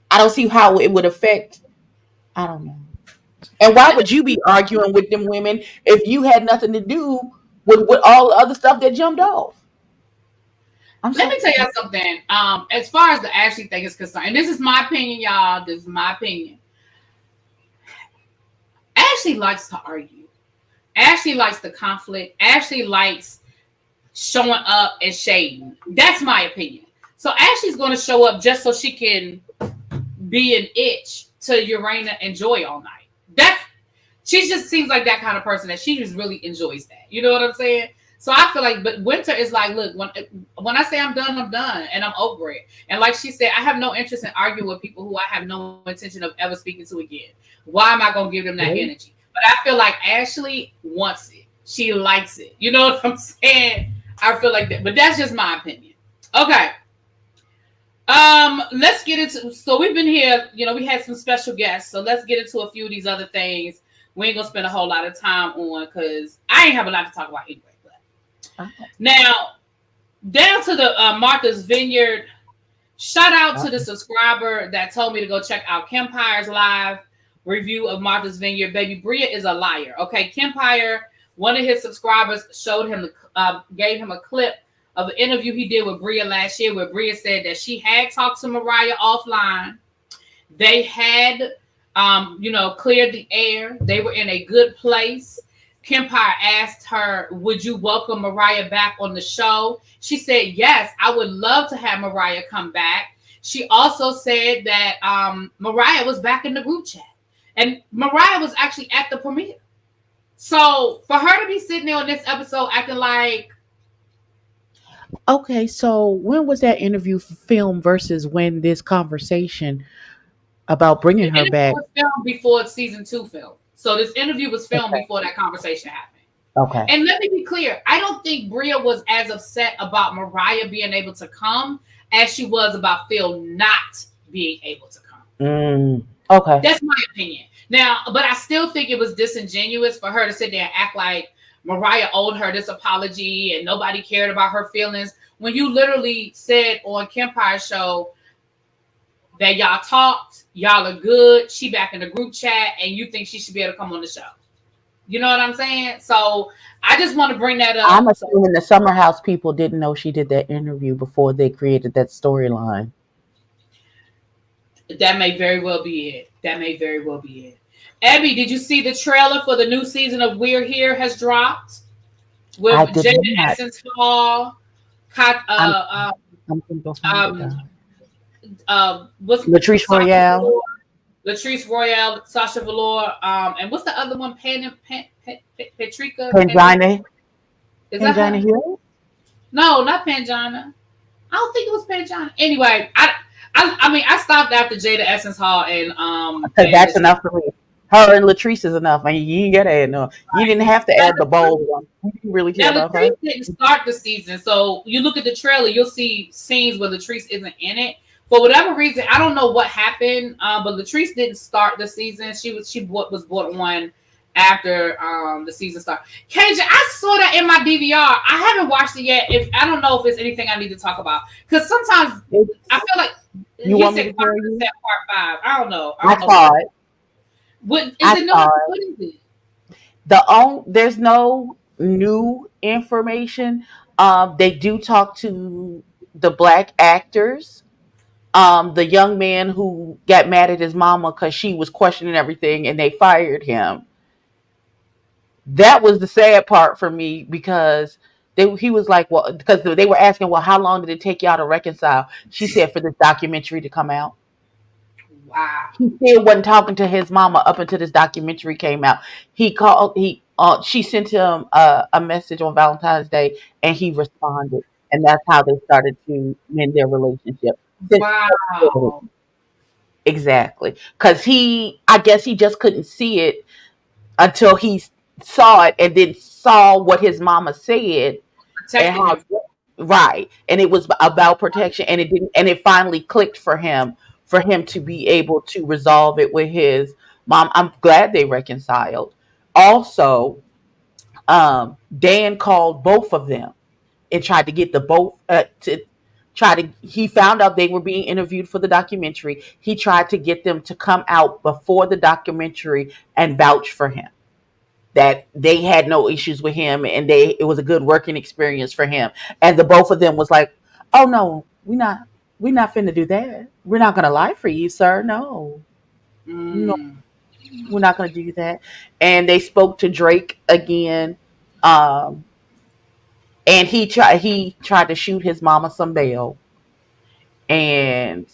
I don't see how it would affect. I don't know. And why would you be arguing with them women if you had nothing to do with all the other stuff that jumped off? Let me tell y'all something. As far as the Ashley thing is concerned, and this is my opinion, y'all. This is my opinion. Ashley likes to argue. Ashley likes the conflict. Ashley likes showing up and shading. That's my opinion. So Ashley's going to show up just so she can be an itch to Urana and Joy all night. She just seems like that kind of person that she just really enjoys that. You know what I'm saying? So I feel like, but Winter is like, look, when I say I'm done, and I'm over it. And like she said, I have no interest in arguing with people who I have no intention of ever speaking to again. Why am I going to give them that energy? But I feel like Ashley wants it. She likes it. You know what I'm saying? I feel like that, but that's just my opinion. Okay. Let's get into, so we've been here, we had some special guests. So let's get into a few of these other things. We ain't gonna spend a whole lot of time on, because I ain't have a lot to talk about anyway. But now, down to the Martha's Vineyard. Shout out to the subscriber that told me to go check out Kempire's live review of Martha's Vineyard. Baby, Bria is a liar. Okay, Kempire, one of his subscribers showed him gave him a clip of an interview he did with Bria last year, where Bria said that she had talked to Mariah offline. They had cleared the air. They were in a good place. Kempire asked her, would you welcome Mariah back on the show? She said, yes, I would love to have Mariah come back. She also said that Mariah was back in the group chat. And Mariah was actually at the premiere. So for her to be sitting there on this episode acting like... Okay, so when was that interview filmed versus when this conversation about bringing her back? Was filmed before season 2 filmed. So this interview was filmed before that conversation happened. Okay. And let me be clear. I don't think Bria was as upset about Mariah being able to come as she was about Phil not being able to come. Okay. That's my opinion. Now, but I still think it was disingenuous for her to sit there and act like Mariah owed her this apology and nobody cared about her feelings, when you literally said on Kempire's show that y'all talked, y'all are good, she back in the group chat, and you think she should be able to come on the show. You know what I'm saying? So I just want to bring that up. I'm assuming the Summer House people didn't know she did that interview before they created that storyline. That may very well be it. Abby, did you see the trailer for the new season of We're Here has dropped? With Jada Essence Hall, what's Latrice Royale. Latrice Royale, Sasha Velour, and what's the other one? Petrika? Pangina. Is that Pangina Hill? No, not Pangina. I don't think it was Pangina. Anyway, I mean, I stopped after Jada Essence Hall and that's enough for me. Her and Latrice is enough. I mean, you ain't gotta add no. You didn't have to add the bold one. You didn't really care about her. Latrice didn't start the season, so you look at the trailer, you'll see scenes where Latrice isn't in it. For whatever reason, I don't know what happened, but Latrice didn't start the season. She was brought on after the season started. KJ, I saw that in my DVR. I haven't watched it yet. I don't know if there's anything I need to talk about, because sometimes I feel like You He want me said to tell Carter you? said part 5. I don't know. I I don't know saw it. what is I it. saw No, it. what is it? There's no new information. They do talk to the black actors. The young man who got mad at his mama because she was questioning everything and they fired him. That was the sad part for me because he was like, well, because they were asking, well, how long did it take y'all to reconcile? She said for this documentary to come out. Wow. He still wasn't talking to his mama up until this documentary came out. She sent him a message on Valentine's Day, and he responded, and that's how they started to mend their relationship. Wow. Exactly, because I guess he just couldn't see it until he saw it, and then saw what his mama said, and Protecting how him. right, and it was about protection, and it didn't, and it finally clicked for him to be able to resolve it with his mom. I'm glad they reconciled. Also, Dan called both of them and tried to get the both to try to. He found out they were being interviewed for the documentary. He tried to get them to come out before the documentary and vouch for him, that they had no issues with him and it was a good working experience for him. And the both of them was like, "Oh no, we're not finna do that. We're not gonna lie for you, sir. No, no, Mm. we're not gonna do that." And they spoke to Drake again, um, and he tried to shoot his mama some bail, and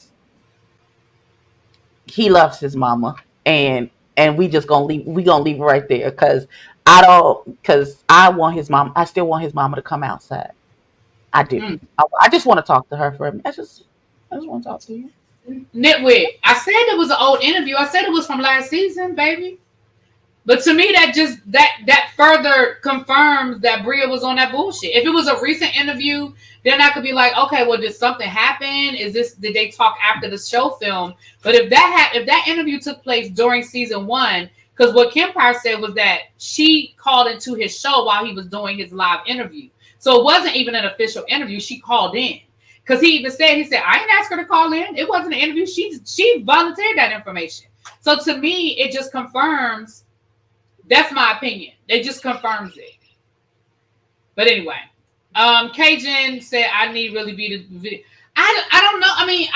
he loves his mama, and we gonna leave it right there because I want his mom. I still want his mama to come outside. I do. Mm. I just want to talk to her for a minute. I just want to talk to you. Nitwit. I said it was an old interview. I said it was from last season, baby. But to me, that further confirms that Bria was on that bullshit. If it was a recent interview, then I could be like, okay, well, did something happen? Did they talk after the show film? But if that interview took place during season 1, because what Kempire said was that she called into his show while he was doing his live interview, so it wasn't even an official interview. She called in because he said, I didn't ask her to call in. It wasn't an interview. She volunteered that information. So to me, it just confirms. That's my opinion. It just confirms it. But anyway, Cajun said I need really be the video. I don't know. I mean,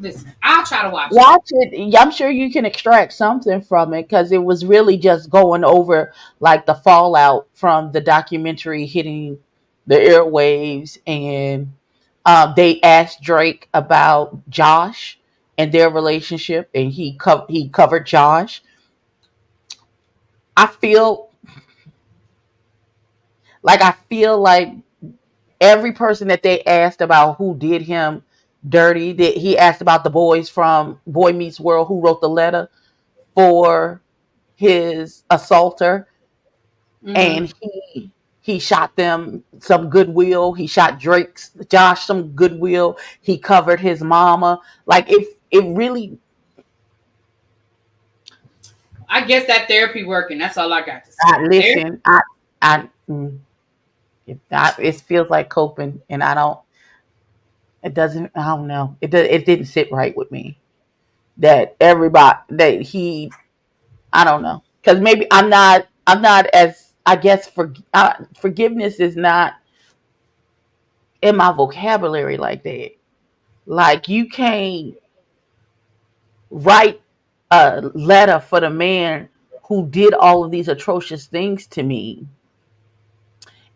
listen. I'll try to watch it. Watch it. I'm sure you can extract something from it because it was really just going over like the fallout from the documentary hitting the airwaves, and they asked Drake about Josh and their relationship, and he covered Josh. I feel like every person that they asked about who did him dirty, that he asked about the boys from Boy Meets World who wrote the letter for his assaulter, Mm-hmm. and he shot them some goodwill. He shot Josh some goodwill. He covered his mama. Like if it really, I guess that therapy working. That's all I got to say. listen, I mm, it feels like coping, and I don't. It doesn't. I don't know. It didn't sit right with me that everybody that he. I don't know because maybe I'm not. I'm not as I guess forgiveness is not in my vocabulary like that. Like you can't write a letter for the man who did all of these atrocious things to me,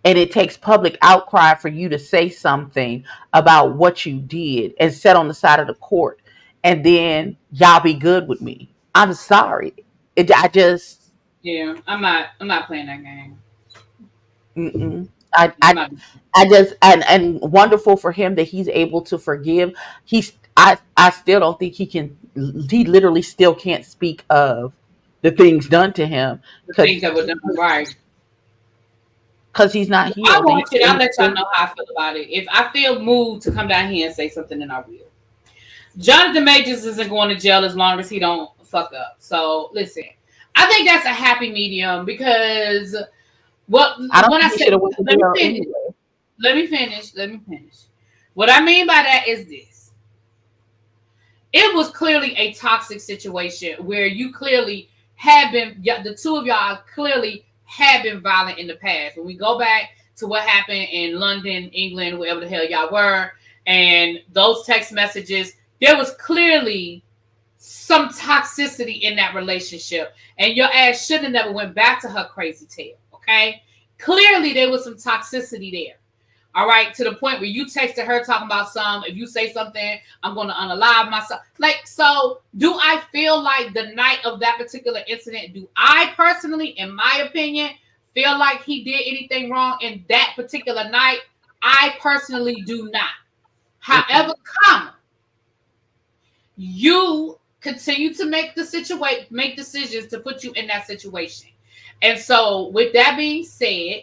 and it takes public outcry for you to say something about what you did and set on the side of the court, and then y'all be good with me. I'm sorry. I just Yeah, I'm not playing that game. mm-mm. I, I'm I not. I just and wonderful for him that he's able to forgive. I still don't think he can. He literally still can't speak of the things done to him The because things that were done right. he's not I'll healed. watch it. I'll let y'all know how I feel about it. If I feel moved to come down here and say something, then I will. Jonathan Majors isn't going to jail as long as he don't fuck up. So listen, I think that's a happy medium because I don't when I think he say should have went to jail anyway. let me finish. What I mean by that is this. it was clearly a toxic situation where you clearly had been, the two of y'all clearly had been violent in the past. When we go back to what happened in London, England, wherever the hell y'all were, and those text messages, there was clearly some toxicity in that relationship. And your ass should have never went back to her crazy tail, okay? Clearly there was some toxicity there. All right, to the point where you texted her talking about if you say something, I'm going to unalive myself. Like, so do I feel like the night of that particular incident, do I personally, in my opinion, feel like he did anything wrong in that particular night? I personally do not. However, you continue to make decisions to put you in that situation. And so with that being said,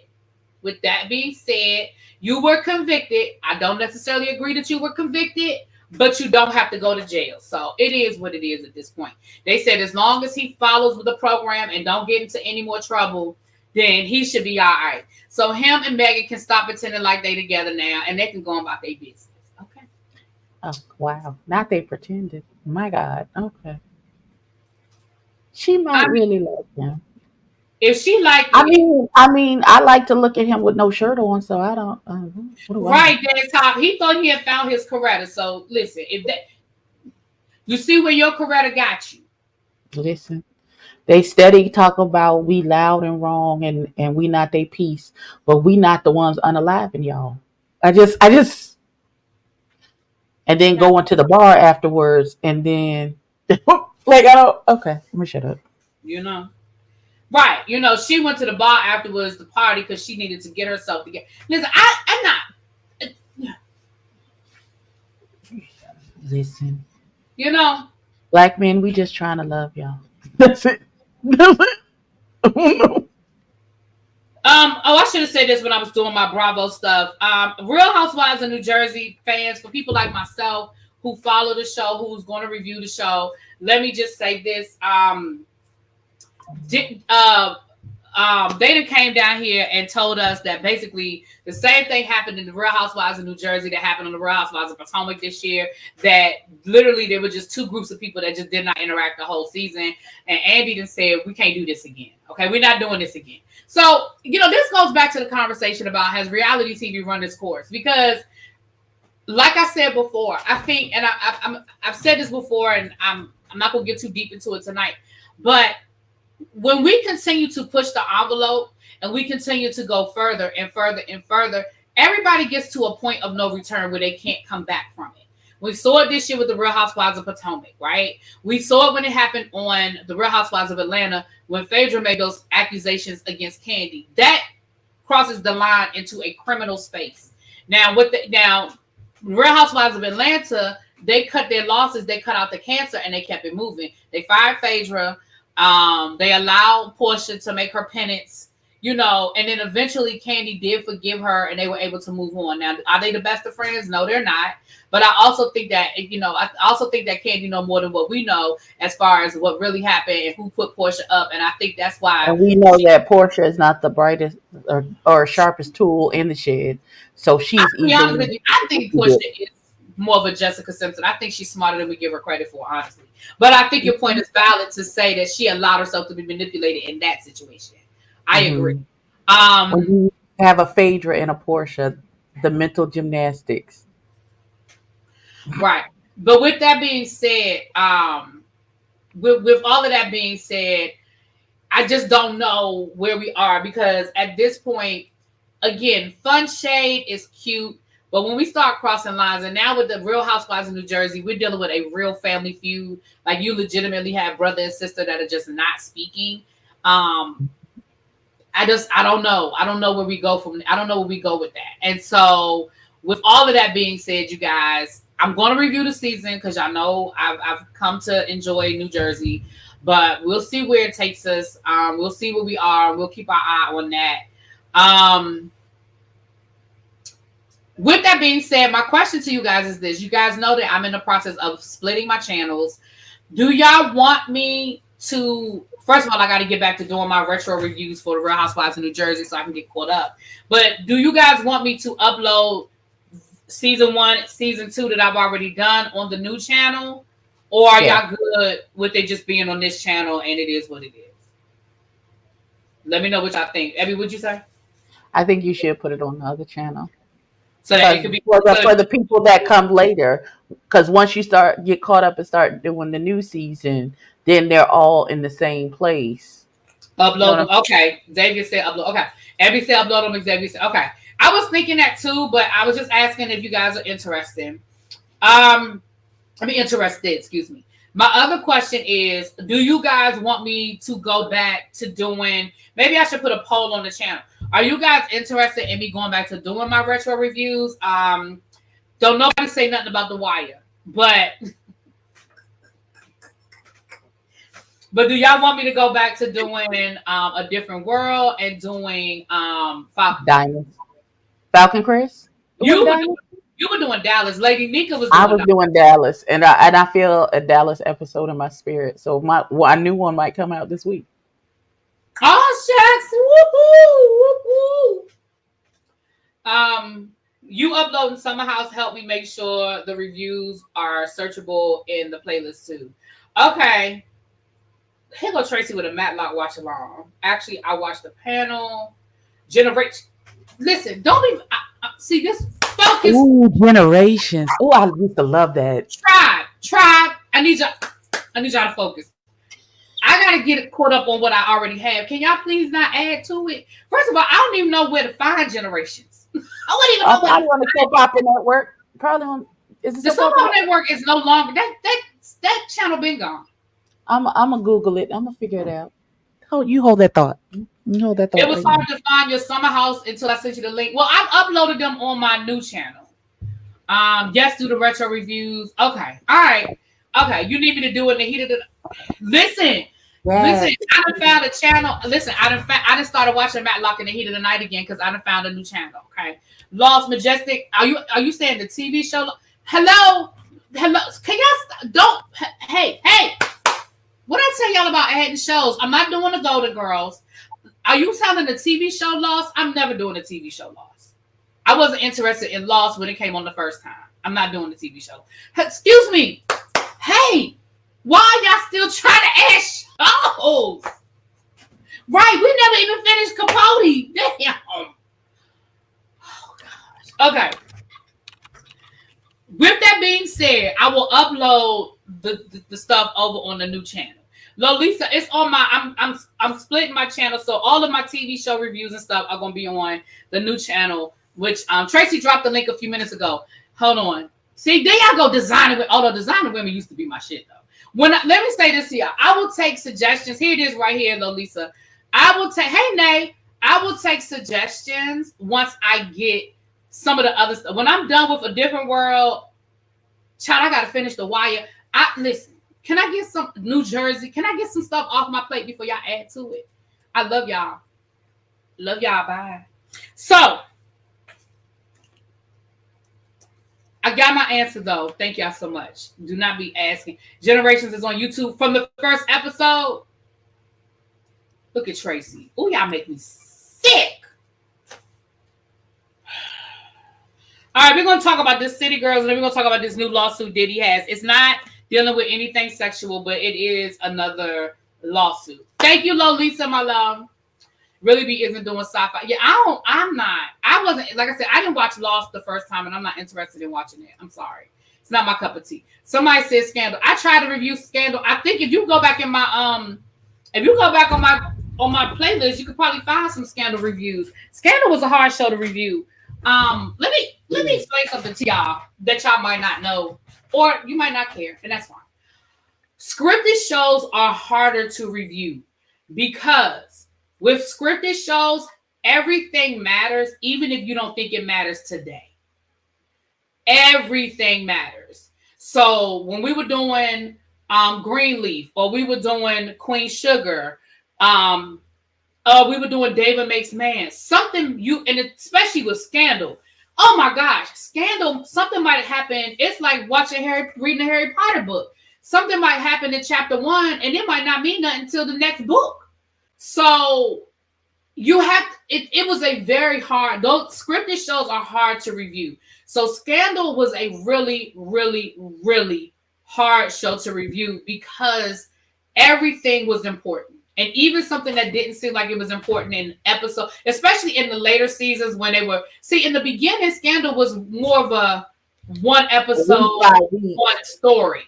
you were convicted. I don't necessarily agree that you were convicted, but you don't have to go to jail. So it is what it is at this point. They said as long as he follows with the program and don't get into any more trouble, then he should be all right. So him and Megan can stop pretending like they together now, and they can go about their business. Okay. Oh, wow. Not they pretended. My God. Okay. She might really like him. If she liked I mean, I like to look at him with no shirt on, so I don't. Right, that's how he thought he had found his Coretta. So listen, if that, you see where your Coretta got you. Listen, they steady talk about we loud and wrong, and we not they piece, but we not the ones unaliving y'all. I just, and then go into the bar afterwards, and then like I don't. Okay, let me shut up. You know. Right, she went to the bar afterwards, the party, because she needed to get herself together. Listen, I'm not. Listen, black men, we just trying to love y'all. That's it. Oh no. I should have said this when I was doing my Bravo stuff. Real Housewives of New Jersey fans, for people like myself who follow the show, who's going to review the show, let me just say this. They done came down here and told us that basically the same thing happened in the Real Housewives of New Jersey that happened on the Real Housewives of Potomac this year, that literally there were just two groups of people that just did not interact the whole season. And Andy done said, we can't do this again. Okay, we're not doing this again. So, this goes back to the conversation about has reality TV run its course? Because like I said before, I think, and I've said this before, and I'm not going to get too deep into it tonight, but when we continue to push the envelope and we continue to go further and further and further, everybody gets to a point of no return where they can't come back from it. We saw it this year with the Real Housewives of Potomac, right? We saw it when it happened on the Real Housewives of Atlanta when Phaedra made those accusations against Kandi. That crosses the line into a criminal space. Now, Real Housewives of Atlanta, they cut their losses, they cut out the cancer, and they kept it moving. They fired Phaedra. They allowed Portia to make her penance, and then eventually Kandi did forgive her and they were able to move on. Now, are they the best of friends? No, they're not. But I also think that, Kandi know more than what we know as far as what really happened and who put Portia up. And I think that's why. And we know that Portia is not the brightest or sharpest tool in the shed. So she's I think Portia is more of a Jessica Simpson. I think she's smarter than we give her credit for, honestly. But I think your point is valid to say that she allowed herself to be manipulated in that situation. I agree. When you have a Phaedra and a Portia, the mental gymnastics. Right. But with that being said, with all of that being said, I just don't know where we are, because at this point, again, fun shade is cute. But when we start crossing lines, and now with the Real Housewives of New Jersey, we're dealing with a real family feud. Like, you legitimately have brother and sister that are just not speaking. I don't know. I don't know where we go I don't know where we go with that. And so with all of that being said, you guys, I'm going to review the season because I know I've come to enjoy New Jersey, but we'll see where it takes us. We'll see where we are. We'll keep our eye on that. With that being said, my question to you guys is this. You guys know that I'm in the process of splitting my channels. Do y'all want me to... First of all, I got to get back to doing my retro reviews for the Real Housewives of New Jersey so I can get caught up. But do you guys want me to upload season 1, season 2 that I've already done on the new channel? Or are y'all good with it just being on this channel and it is what it is? Let me know what y'all think. Abby, what'd you say? I think you should put it on the other channel. So that it could be for the people that come later. Because once you get caught up and start doing the new season, then they're all in the same place. Upload them. Okay. Xavier said upload. Okay. Abby said upload them. Xavier said okay. I was thinking that too, but I was just asking if you guys are interested. Excuse me. My other question is, do you guys want me to go back to doing, maybe I should put a poll on the channel. Are you guys interested in me going back to doing my retro reviews? Don't nobody say nothing about The Wire, but do y'all want me to go back to doing A Different World and doing Falcon? Diamond. Falcon Chris? You were doing Dallas. Lady Nika was doing Dallas. And I feel a Dallas episode in my spirit. So a new one might come out this week. Oh, shucks. Woohoo! You uploading Summer House helped me make sure the reviews are searchable in the playlist too. Okay. Here go Tracy with a Matlock watch along. Actually, I watched the panel. Generation. Listen, don't be. See this focus. Ooh, Generations. Oh, I used to love that. Tribe. I need y'all to focus. I gotta get caught up on what I already have. Can y'all please not add to it? First of all, I don't even know where to find Generations. I wouldn't even know where. On the soap opera network. Probably on. Is the soap opera network is no longer that channel been gone. I'm gonna Google it. I'm gonna figure it out. You hold that thought. It was hard to find your Summer House until I sent you the link. Well, I've uploaded them on my new channel. Yes, do the retro reviews. Okay. All right. Okay. You need me to do it in the heat of the. Listen. I done found a channel. Listen, I done started watching Matlock in the heat of the night again because I done found a new channel. Okay. Lost Majestic. Are you saying the TV show? Hello. Can y'all don't? Hey. What I tell y'all about adding shows? I'm not doing the Golden Girls. Are you telling the TV show Lost? I'm never doing a TV show Lost. I wasn't interested in Lost when it came on the first time. I'm not doing the TV show. Excuse me. Hey, why are y'all still trying to add shows? Right, we never even finished Capote. Damn. Oh, gosh. Okay. With that being said, I will upload the stuff over on the new channel. Lolisa, it's on my. I'm splitting my channel, so all of my TV show reviews and stuff are gonna be on the new channel. Which Tracy dropped the link a few minutes ago. Hold on. See, there y'all go designing. Although designing women used to be my shit though. Let me say this here. I will take suggestions. Here it is right here, Lolisa. I will take. Hey, Nay. I will take suggestions once I get some of the other stuff. When I'm done with A Different World, child, I gotta finish The Wire. Listen. Can I get some New Jersey? Can I get some stuff off my plate before y'all add to it? I love y'all. Love y'all. Bye. So, I got my answer though. Thank y'all so much. Do not be asking. Generations is on YouTube from the first episode. Look at Tracy. Oh, y'all make me sick. All right, we're going to talk about this City Girls, and then we're going to talk about this new lawsuit Diddy has. It's not dealing with anything sexual, but it is another lawsuit. Thank you, Lolisa, my love. ReallyB isn't doing sci-fi. Yeah, I wasn't, like I said, I didn't watch Lost the first time, and I'm not interested in watching it. I'm sorry. It's not my cup of tea. Somebody said Scandal. I tried to review Scandal. I think if you go back in my, on my playlist, you could probably find some Scandal reviews. Scandal was a hard show to review. Let me explain something to y'all that y'all might not know, or you might not care, and that's fine. Scripted shows are harder to review because with scripted shows, everything matters, even if you don't think it matters today. Everything matters. So when we were doing Greenleaf, or we were doing Queen Sugar, we were doing David Makes Man, and especially with Scandal. Oh my gosh, Scandal, something might happen. It's like reading a Harry Potter book. Something might happen in chapter 1, and it might not mean nothing until the next book. So it was a very hard, those scripted shows are hard to review. So Scandal was a really, really, really hard show to review because everything was important. And even something that didn't seem like it was important in episode, especially in the later seasons when they were, in the beginning, Scandal was more of a one episode, one story.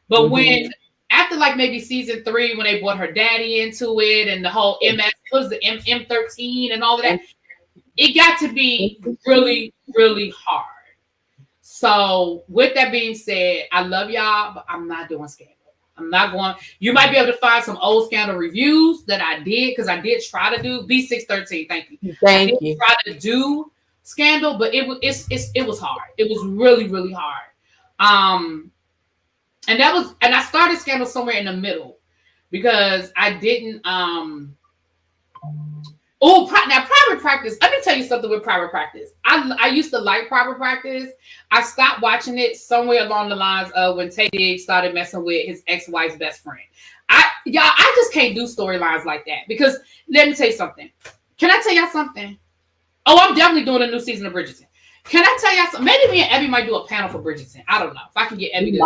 But when, after like maybe season 3, when they brought her daddy into it and the whole was the M13 and all of that, it got to be really, really hard. So with that being said, I love y'all, but I'm not doing Scandal. I'm not going. You might be able to find some old Scandal reviews that I did, because I did try to do B613. Thank you. I did try to do Scandal, but it was hard. It was really, really hard. And I started Scandal somewhere in the middle because I didn't. Now Private Practice. Let me tell you something with Private Practice. I used to like Private Practice. I stopped watching it somewhere along the lines of when Tay Diggs started messing with his ex-wife's best friend. I just can't do storylines like that, because let me tell you something. Can I tell y'all something? Oh, I'm definitely doing a new season of Bridgerton. Can I tell y'all something? Maybe me and Abby might do a panel for Bridgerton. I don't know if I can get Abby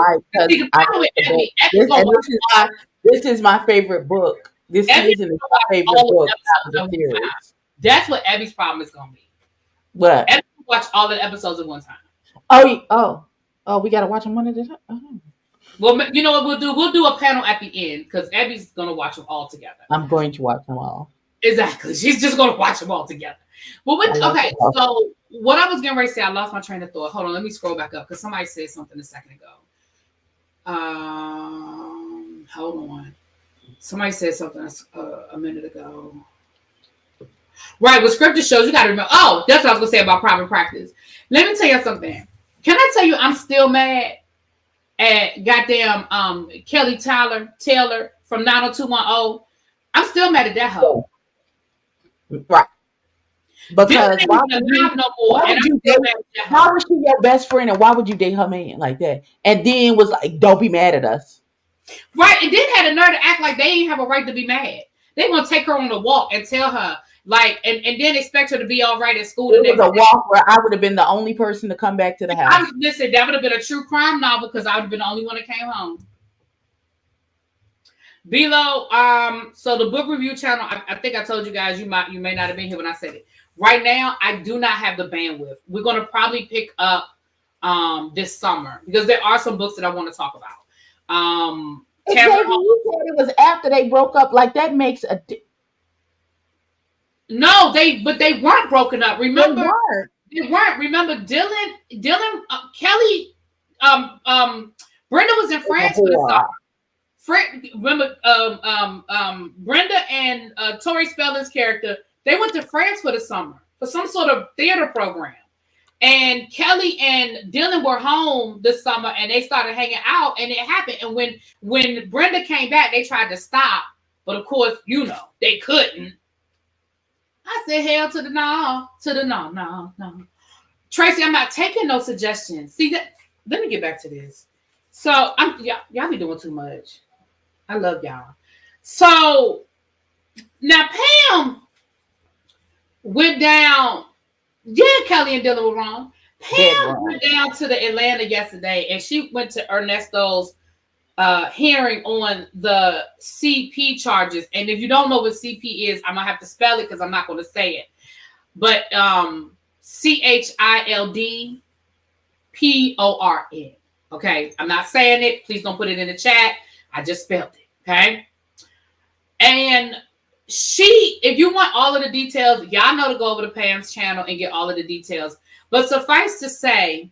this is my favorite book. This season is my favorite book. That's what Abby's problem is going to be. What? Abby can watch all the episodes at one time. Oh, we got to watch them one at a time? Oh. Well, you know what we'll do? We'll do a panel at the end, because Abby's going to watch them all together. I'm going to watch them all. Exactly. She's just going to watch them all together. Well, so what I was getting ready to say, I lost my train of thought. Hold on, let me scroll back up, because somebody said something a second ago. Hold on. Somebody said something a minute ago. Right, with scripted shows, you got to remember. Oh, that's what I was going to say about Private Practice. Let me tell you something. Can I tell you I'm still mad at goddamn Kelly Taylor from 90210? I'm still mad at that hoe. Right. Because why was she your best friend, and why would you date her man like that? And then was like, don't be mad at us. Right, and then had a nerve to act like they ain't have a right to be mad. They want to take her on the walk and tell her, like, and then expect her to be all right at school. It was a walk where I would have been the only person to come back to the house. Listen, that would have been a true crime novel, because I would have been the only one that came home. Below, so the book review channel, I think I told you guys, you may not have been here when I said it. Right now, I do not have the bandwidth. We're going to probably pick up this summer, because there are some books that I want to talk about. You said it was after they broke up. Like, that makes a no, they weren't broken up. Remember, they weren't. Remember, Dylan, Kelly, Brenda was in France for the summer. Remember, Brenda and Tori Spelling's character, they went to France for the summer for some sort of theater program. And Kelly and Dylan were home this summer, and they started hanging out, and it happened. And when Brenda came back, they tried to stop, but of course, they couldn't. I said, hell to the no, no. Tracy, I'm not taking no suggestions. See that? Let me get back to this. So y'all be doing too much. I love y'all. So now Pam went down. Yeah, Kelly and Dylan were wrong. Pam went down to the Atlanta yesterday, and she went to Ernesto's hearing on the CP charges. And if you don't know what CP is, I'm gonna have to spell it because I'm not going to say it. But ChildPorn. Okay, I'm not saying it. Please don't put it in the chat. I just spelled it. Okay, and if you want all of the details, y'all know to go over to Pam's channel and get all of the details. But suffice to say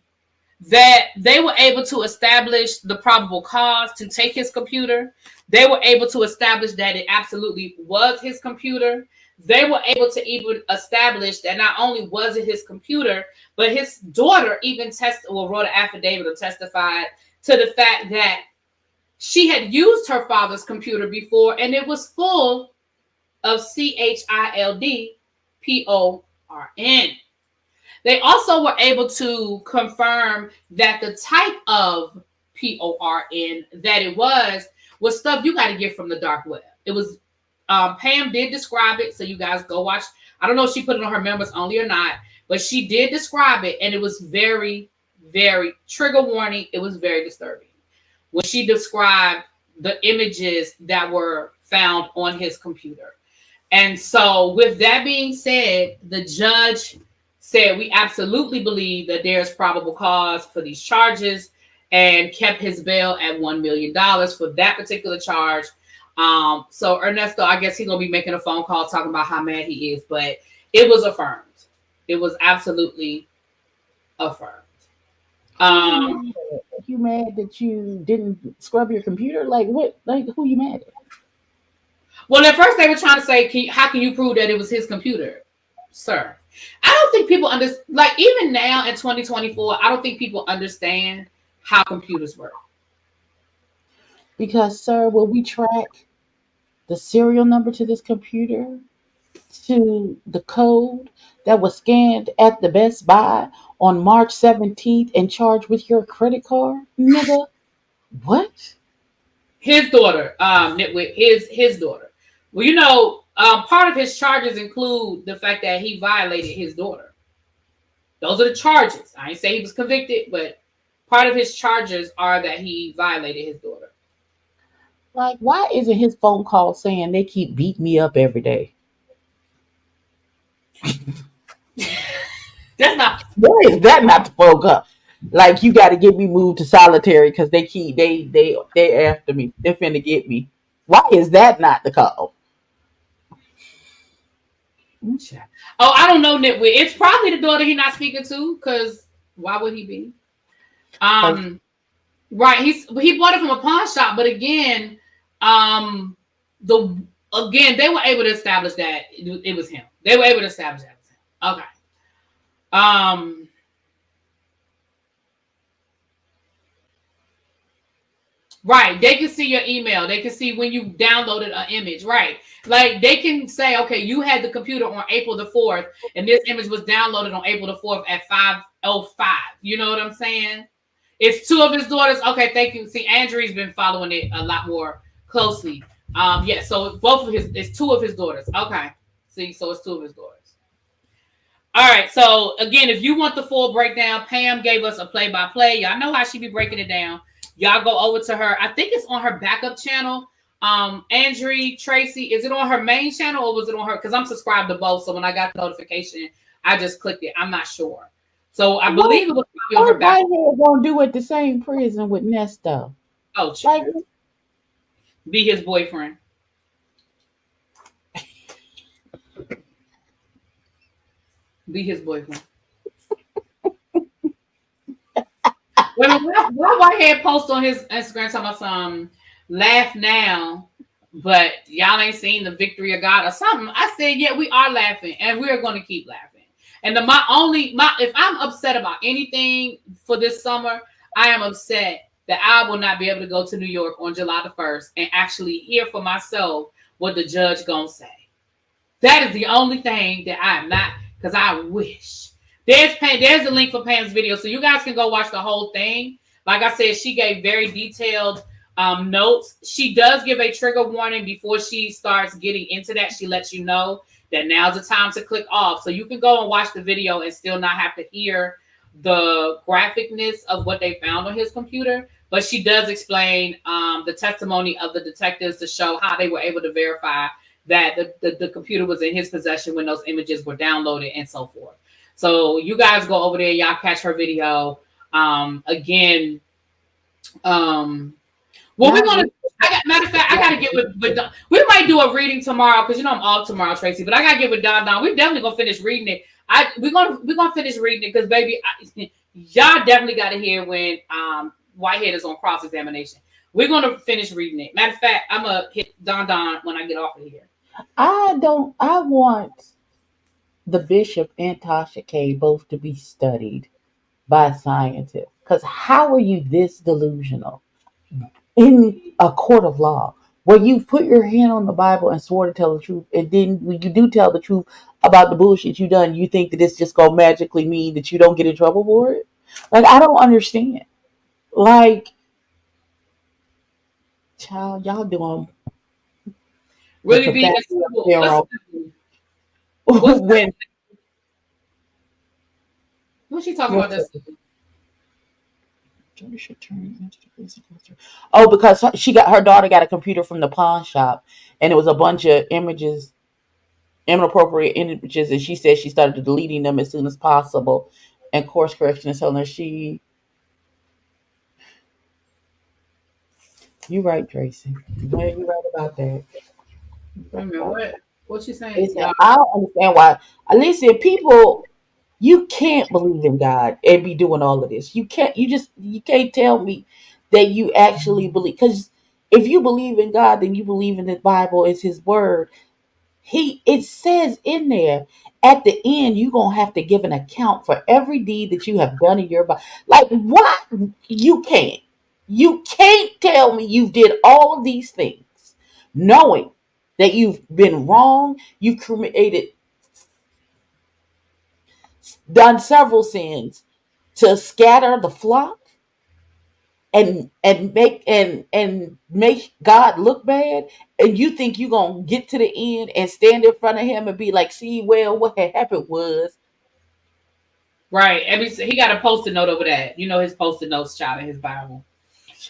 that they were able to establish the probable cause to take his computer. They were able to establish that it absolutely was his computer. They were able to even establish that not only was it his computer, but his daughter even wrote an affidavit or testified to the fact that she had used her father's computer before, and it was full of ChildPorn. They also were able to confirm that the type of PORN that it was stuff you got to get from the dark web. It was Pam did describe it, so you guys go watch. I don't know if she put it on her members only or not, but she did describe it, and it was very, very trigger warning. It was very disturbing. when she described the images that were found on his computer. And so, with that being said, the judge said we absolutely believe that there's probable cause for these charges and kept his bail at $1 million for that particular charge. So Ernesto, I guess he's gonna be making a phone call talking about how mad he is, but it was affirmed. It was absolutely affirmed. You mad that you didn't scrub your computer? Like what? Like who you mad at? Well, at first they were trying to say, how can you prove that it was his computer, sir? I don't think people understand. Like even now in 2024, I don't think people understand how computers work. Because, sir, will we track the serial number to this computer to the code that was scanned at the Best Buy on March 17th and charged with your credit card, nigga? What? His daughter, Nitwit, his daughter. Well, you know, part of his charges include the fact that he violated his daughter. Those are the charges. I ain't say he was convicted, but part of his charges are that he violated his daughter. Like, why isn't his phone call saying they keep beating me up every day? That's not. Why is that not the phone call? Like, you got to get me moved to solitary because they after me. They're finna get me. Why is that not the call? Oh, I don't know, Nitwit. It's probably the daughter he's not speaking to, because why would he be? Right. He bought it from a pawn shop, but again, they were able to establish that it was him. They were able to establish that it was him. Okay. Right. They can see your email. They can see when you downloaded an image. Right. Like they can say, okay, you had the computer on April the 4th, and this image was downloaded on April the 4th at 5:05. You know what I'm saying? It's two of his daughters. Okay, thank you. See, Andrew's been following it a lot more closely. Yeah, so it's two of his daughters. Okay. See, so it's two of his daughters. All right, so again, if you want the full breakdown, Pam gave us a play-by-play. Y'all know how she be breaking it down. Y'all go over to her. I think it's on her backup channel. Andrea, Tracy, is it on her main channel or was it on her? Because I'm subscribed to both. So when I got the notification, I just clicked it. I'm not sure. So I believe it was on her backup. Why won't do at the same prison with Nesto? Oh, like, be his boyfriend. Be his boyfriend. Why Whitehead post on his Instagram talking about some laugh now, but y'all ain't seen the victory of God or something? I said, yeah, we are laughing and we're going to keep laughing. And if I'm upset about anything for this summer, I am upset that I will not be able to go to New York on July the 1st and actually hear for myself what the judge gonna say. That is the only thing that I am not, because I wish. There's the link for Pam's video, so you guys can go watch the whole thing. Like I said, she gave very detailed notes. She does give a trigger warning before she starts getting into that. She lets you know that now's the time to click off. So you can go and watch the video and still not have to hear the graphicness of what they found on his computer. But she does explain the testimony of the detectives to show how they were able to verify that the computer was in his possession when those images were downloaded and so forth. So you guys go over there, y'all catch her video. Again, well, we're gonna. Matter of fact, I gotta get with we might do a reading tomorrow because I'm off tomorrow, Tracy. But I gotta get with Don. We're definitely gonna finish reading it. We're gonna finish reading it because baby, y'all definitely gotta hear when Whitehead is on cross examination. We're gonna finish reading it. Matter of fact, I'm gonna hit Don when I get off of here. I want the Bishop and Tasha K both to be studied by scientists. Because how are you this delusional in a court of law where you put your hand on the Bible and swore to tell the truth, and then when you do tell the truth about the bullshit you done, you think that it's just gonna magically mean that you don't get in trouble for it? Like, I don't understand. Like, child, y'all doing really be when what's she talking about this? Oh, because her daughter got a computer from the pawn shop, and it was a bunch of images, inappropriate images, and she said she started deleting them as soon as possible. And course correction is telling her you right, Tracy. Yeah, you right about that. Wait a minute, what you saying? Listen, I don't understand why. Listen, people, you can't believe in God and be doing all of this. You can't. You can't tell me that you actually believe. Because if you believe in God, then you believe in the Bible is His word. It says in there at the end you're gonna have to give an account for every deed that you have done in your body. Like what? You can't tell me you did all of these things knowing that you've been wrong, you've done several sins to scatter the flock and make God look bad, and you think you're gonna get to the end and stand in front of Him and be like, "See, well, what had happened was." Right. He got a post-it note over that. You know his post-it notes, child, in his Bible.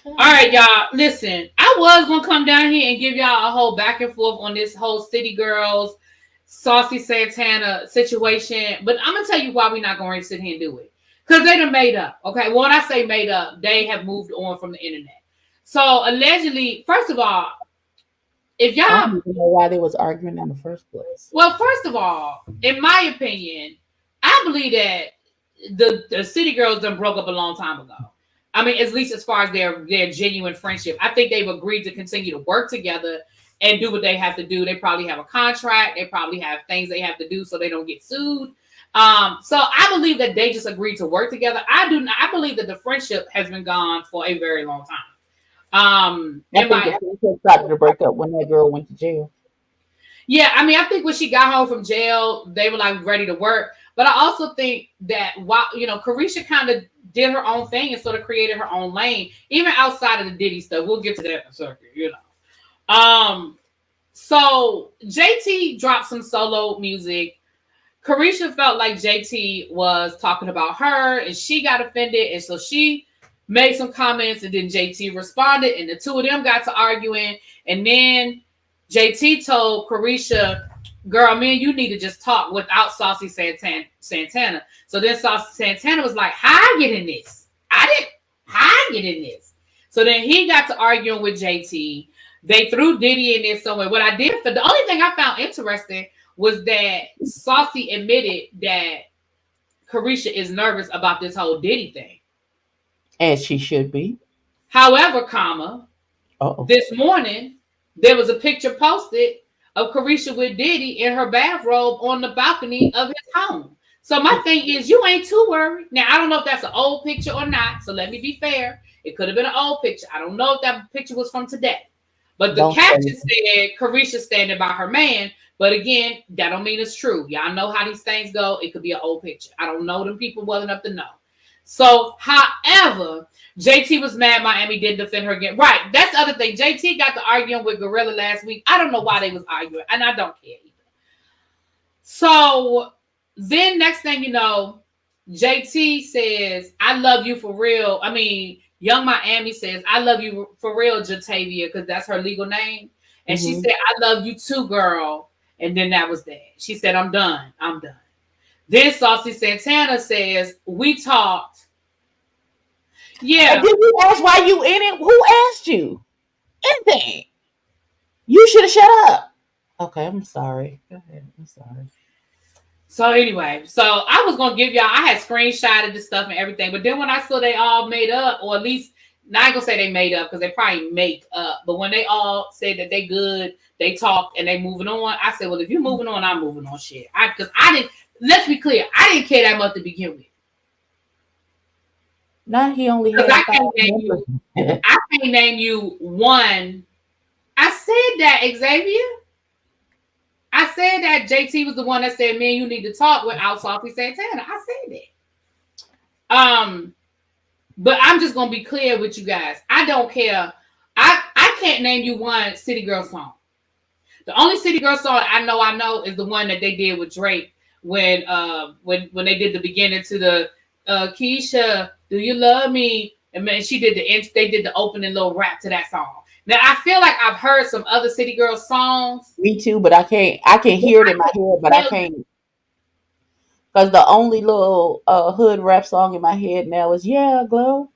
All right, y'all. Listen, I was gonna come down here and give y'all a whole back and forth on this whole City Girls, Saucy Santana situation, but I'm gonna tell you why we're not gonna sit here and do it. Because they done made up. Okay. Well, when I say made up, they have moved on from the internet. So allegedly, first of all, if y'all, I don't even know why they was arguing in the first place. well, first of all, in my opinion, I believe that the City Girls done broke up a long time ago. I mean, at least as far as their genuine friendship. I think they've agreed to continue to work together and do what they have to do. They probably have a contract. They probably have things they have to do so they don't get sued. So I believe that they just agreed to work together. I believe that the friendship has been gone for a very long time. I think the friendship started to break up when that girl went to jail. Yeah, I mean, I think when she got home from jail, they were like ready to work. But I also think that while Carisha kind of did her own thing and sort of created her own lane, even outside of the Diddy stuff. We'll get to that in a second, So JT dropped some solo music. Carisha felt like JT was talking about her, and she got offended, and so she made some comments, and then JT responded, and the two of them got to arguing, and then JT told Carisha, "Girl, man, you need to just talk without Saucy Santana." So then Saucy Santana was like, "How I get in this? How I get in this?" So then he got to arguing with JT. They threw Diddy in there somewhere. What I did, the only thing I found interesting was that Saucy admitted that Carisha is nervous about this whole Diddy thing. As she should be. However, this morning, there was a picture posted of Carisha with Diddy in her bathrobe on the balcony of his home. So my thing is, you ain't too worried. Now, I don't know if that's an old picture or not, so let me be fair. It could have been an old picture. I don't know if that picture was from today. But the caption said Carisha standing by her man. But again, that don't mean it's true. Y'all know how these things go. It could be an old picture. I don't know them people well enough to know. So, however, JT was mad Miami didn't defend her again. Right. That's the other thing. JT got to arguing with Gorilla last week. I don't know why they was arguing, and I don't care either. So then next thing you know, JT says, "I love you for real." I mean, Young Miami says, "I love you for real, Jatavia," because that's her legal name. And she said, "I love you too, girl." And then that was that. She said, "I'm done. I'm done." Then Saucy Santana says, "We talked." Yeah. And did you ask why you in it? Who asked you? Anything? You should have shut up. Okay, I'm sorry. Go ahead. I'm sorry. So anyway, so I was gonna give y'all. I had screenshotted the stuff and everything, but then when I saw they all made up, or at least not gonna say they made up because they probably make up, but when they all said that they good, they talked and they moving on, I said, well, if you're moving on, I'm moving on. Shit, because I didn't. Let's be clear, I didn't care that much to begin with. Now he only had I can't name you one. I said that, Xavier. I said that JT was the one that said, "Man, you need to talk without Saucy Santana." I said that. But I'm just gonna be clear with you guys. I don't care. I can't name you one City Girl song. The only City Girl song I know is the one that they did with Drake when they did the beginning to the Keisha, do you love me? And man, they did the opening little rap to that song. Now I feel like I've heard some other City Girls songs. Me too, but I can hear it in my head, but I can't. Because the only little hood rap song in my head now is "Yeah, Glow."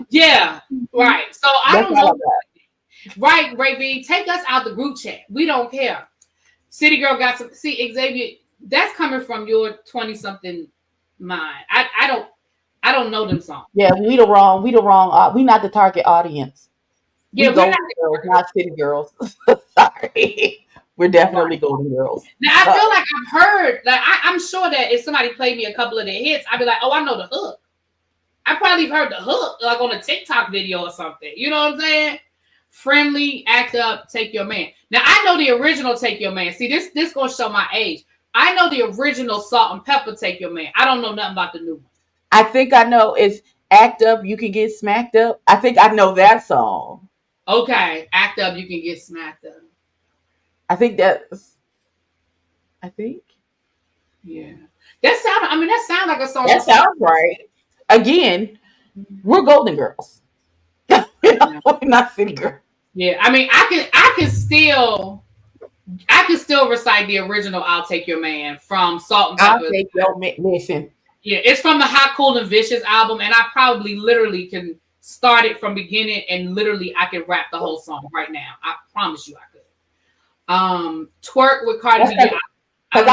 Yeah, right. So I That's don't all I know. got. Right, Ray V, take us out the group chat. We don't care. City Girl got some. See, Xavier, that's coming from your 20-something mind. I don't know them songs. Yeah, we not the target audience. Yeah, We we're Golden not. Girls, not City Girls. Sorry. We're definitely Golden Girls. Now I feel like I've heard. Like I'm sure that if somebody played me a couple of their hits, I'd be like, oh, I know the hook. I probably heard the hook like on a TikTok video or something. You know what I'm saying? Friendly, act up, take your man. Now I know the original Take Your Man. See, this gonna show my age. I know the original Salt and Pepper Take Your Man. I don't know nothing about the new one. I think I know it's "Act Up, You Can Get Smacked Up." I think I know that song. Okay, act up, you can get smacked up. I think. Yeah, that sounds like a song. That sounds right. Again, we're Golden Girls. We're not City Girls. Yeah, I mean, I can still recite the original "I'll Take Your Man" from Salt and Pepper. I'll take your man. Listen. Yeah, it's from the Hot, Cool, and Vicious album, and I probably literally can start it from beginning, and literally I can rap the whole song right now. I promise you, I could. Twerk with Cardi B. Because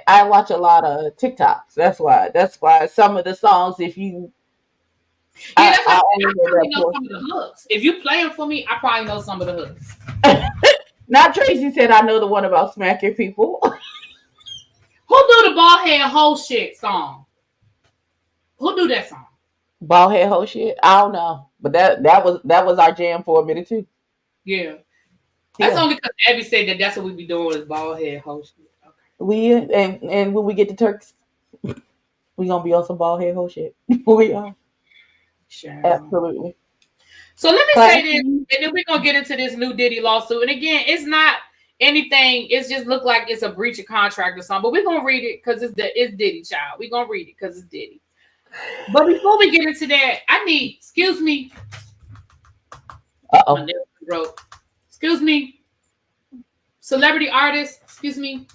I watch a lot of TikToks. That's why some of the songs, if you that's why I probably know some of the hooks. If you play them for me, I probably know some of the hooks. Now Tracy said I know the one about smacking people. Who do the bald head whole shit song? Who do that song? Bald head whole shit? I don't know. But that was our jam for a minute too. Yeah. That's only because Abby said that's what we be doing is bald head whole shit. Okay. And when we get to Turks, we gonna be on some bald head whole shit. We are. Sure. Absolutely. So let me say this, and then we're gonna get into this new Diddy lawsuit. And again, it's not anything, it's just look like it's a breach of contract or something. But we're gonna read it because it's Diddy, child. We're gonna read it because it's Diddy. But before we get into that, I need, excuse me. Uh-oh. Excuse me. Celebrity artists, excuse me.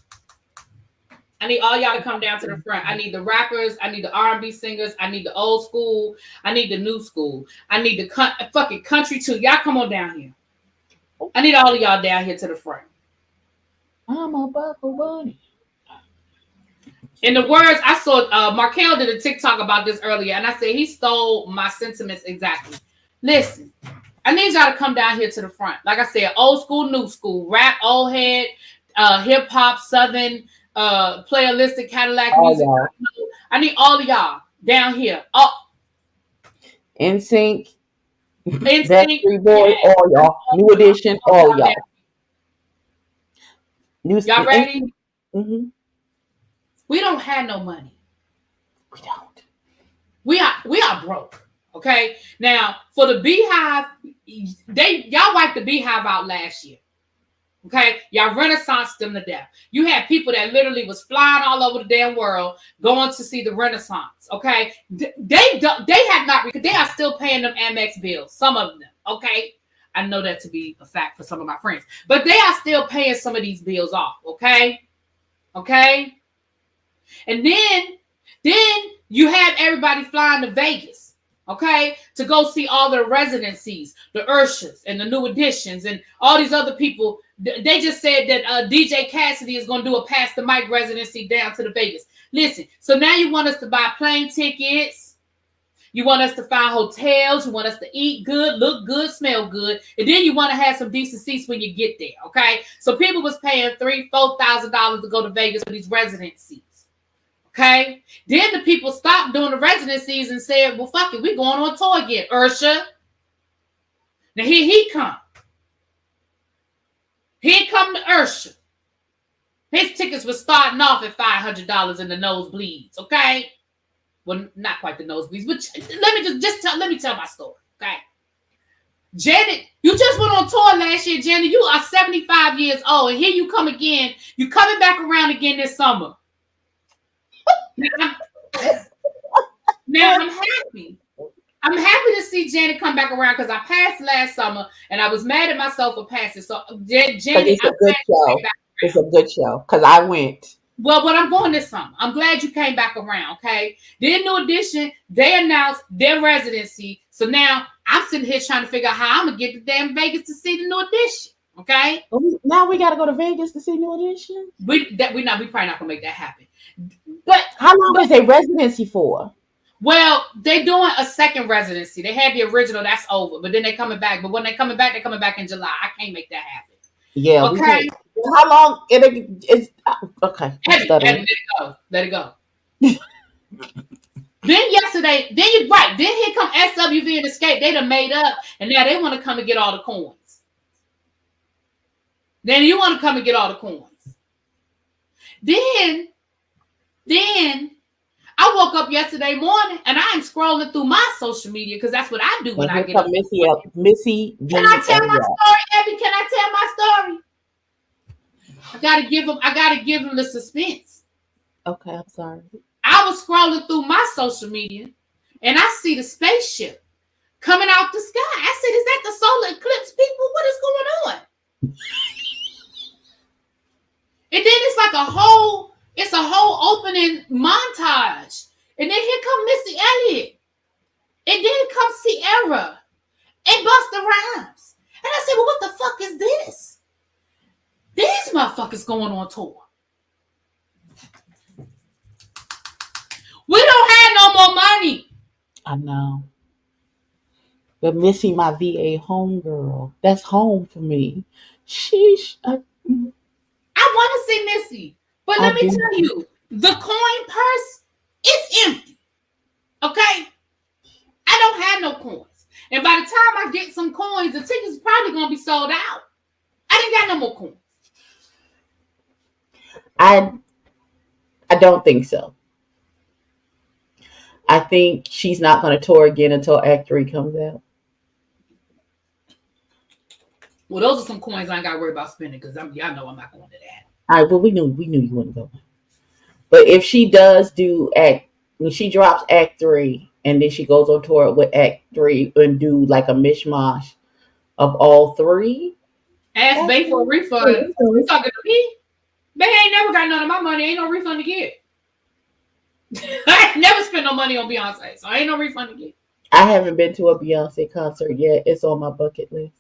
I need all y'all to come down to the front. I need the rappers. I need the R&B singers. I need the old school. I need the new school. I need the fucking country too. Y'all come on down here. I need all of y'all down here to the front. I'm a buckle bunny. In the words, I saw Markel did a TikTok about this earlier, and I said he stole my sentiments exactly. Listen, I need y'all to come down here to the front. Like I said, old school, new school, rap, old head, hip hop, southern, playalistic Cadillac music. I need all of y'all down here. Oh, NSYNC, Backstreet Boys, all y'all. New Edition, all y'all. Y'all ready? Mm-hmm. We don't have no money. We don't. We are broke. Okay. Now for the Beehive, y'all wiped the Beehive out last year. Okay, y'all Renaissance them to death. You had people that literally was flying all over the damn world going to see the Renaissance. Okay, they have not. They are still paying them Amex bills. Some of them. Okay, I know that to be a fact for some of my friends, but they are still paying some of these bills off. Okay, and then you have everybody flying to Vegas. Okay, to go see all the residencies, the Urshas and the New Editions and all these other people. They just said that DJ Cassidy is going to do a Pass the Mic residency down to the Vegas. Listen, so now you want us to buy plane tickets. You want us to find hotels. You want us to eat good, look good, smell good. And then you want to have some decent seats when you get there. Okay, so people was paying $3,000-$4,000 to go to Vegas for these residencies. Okay, then the people stopped doing the residencies and said, well, fuck it, we're going on tour again. Ursha. Now here he come. Here come the Ursha. His tickets were starting off at $500 in the nosebleeds, okay? Well, not quite the nosebleeds, but let me tell my story, okay? Janet, you just went on tour last year, Janet. You are 75 years old, and here you come again. You coming back around again this summer. Now Now I'm happy. I'm happy to see Janet come back around because I passed last summer and I was mad at myself for passing. So Janet, it's a good show. It's a good show because I went. Well, but I'm going this summer. I'm glad you came back around, okay? Then New Edition, they announced their residency. So now I'm sitting here trying to figure out how I'm going to get to damn Vegas to see the New Edition, okay? Now we got to go to Vegas to see New Edition? We probably not going to make that happen. But how long is their residency for? Well, they're doing a second residency. They had the original, that's over. But then they're coming back. But when they're coming back in July. I can't make that happen. Yeah. Okay. How long? It's okay. Let it go. Then yesterday, then here come SWV and Escape. They done made up, and now they want to come and get all the coins. Then you want to come and get all the coins. Then I woke up yesterday morning and I am scrolling through my social media because that's what I do when I get up. Missy. Can I tell my story, Abby? Can I tell my story? I gotta give them the suspense. Okay, I'm sorry. I was scrolling through my social media and I see the spaceship coming out the sky. I said, is that the solar eclipse, people? What is going on? And then it's like a whole opening montage. And then here come Missy Elliott. And then comes Sierra and Busta Rhymes. And I said, well, what the fuck is this? These motherfuckers going on tour. We don't have no more money. I know. But Missy, my VA homegirl, that's home for me. Sheesh. I want to see Missy. But let me tell you, the coin purse is empty. Okay? I don't have no coins. And by the time I get some coins, the ticket's probably going to be sold out. I didn't got no more coins. I don't think so. I think she's not going to tour again until Act 3 comes out. Well, those are some coins I ain't got to worry about spending because y'all know I'm not going to that. All right, well, we knew you wouldn't go. But if she does when she drops Act 3 and then she goes on tour with Act 3 and do like a mishmash of all three. Ask Bay for a refund. You talking to me? Bay ain't never got none of my money. Ain't no refund to get. I ain't never spent no money on Beyonce, so ain't no refund to get. I haven't been to a Beyonce concert yet. It's on my bucket list.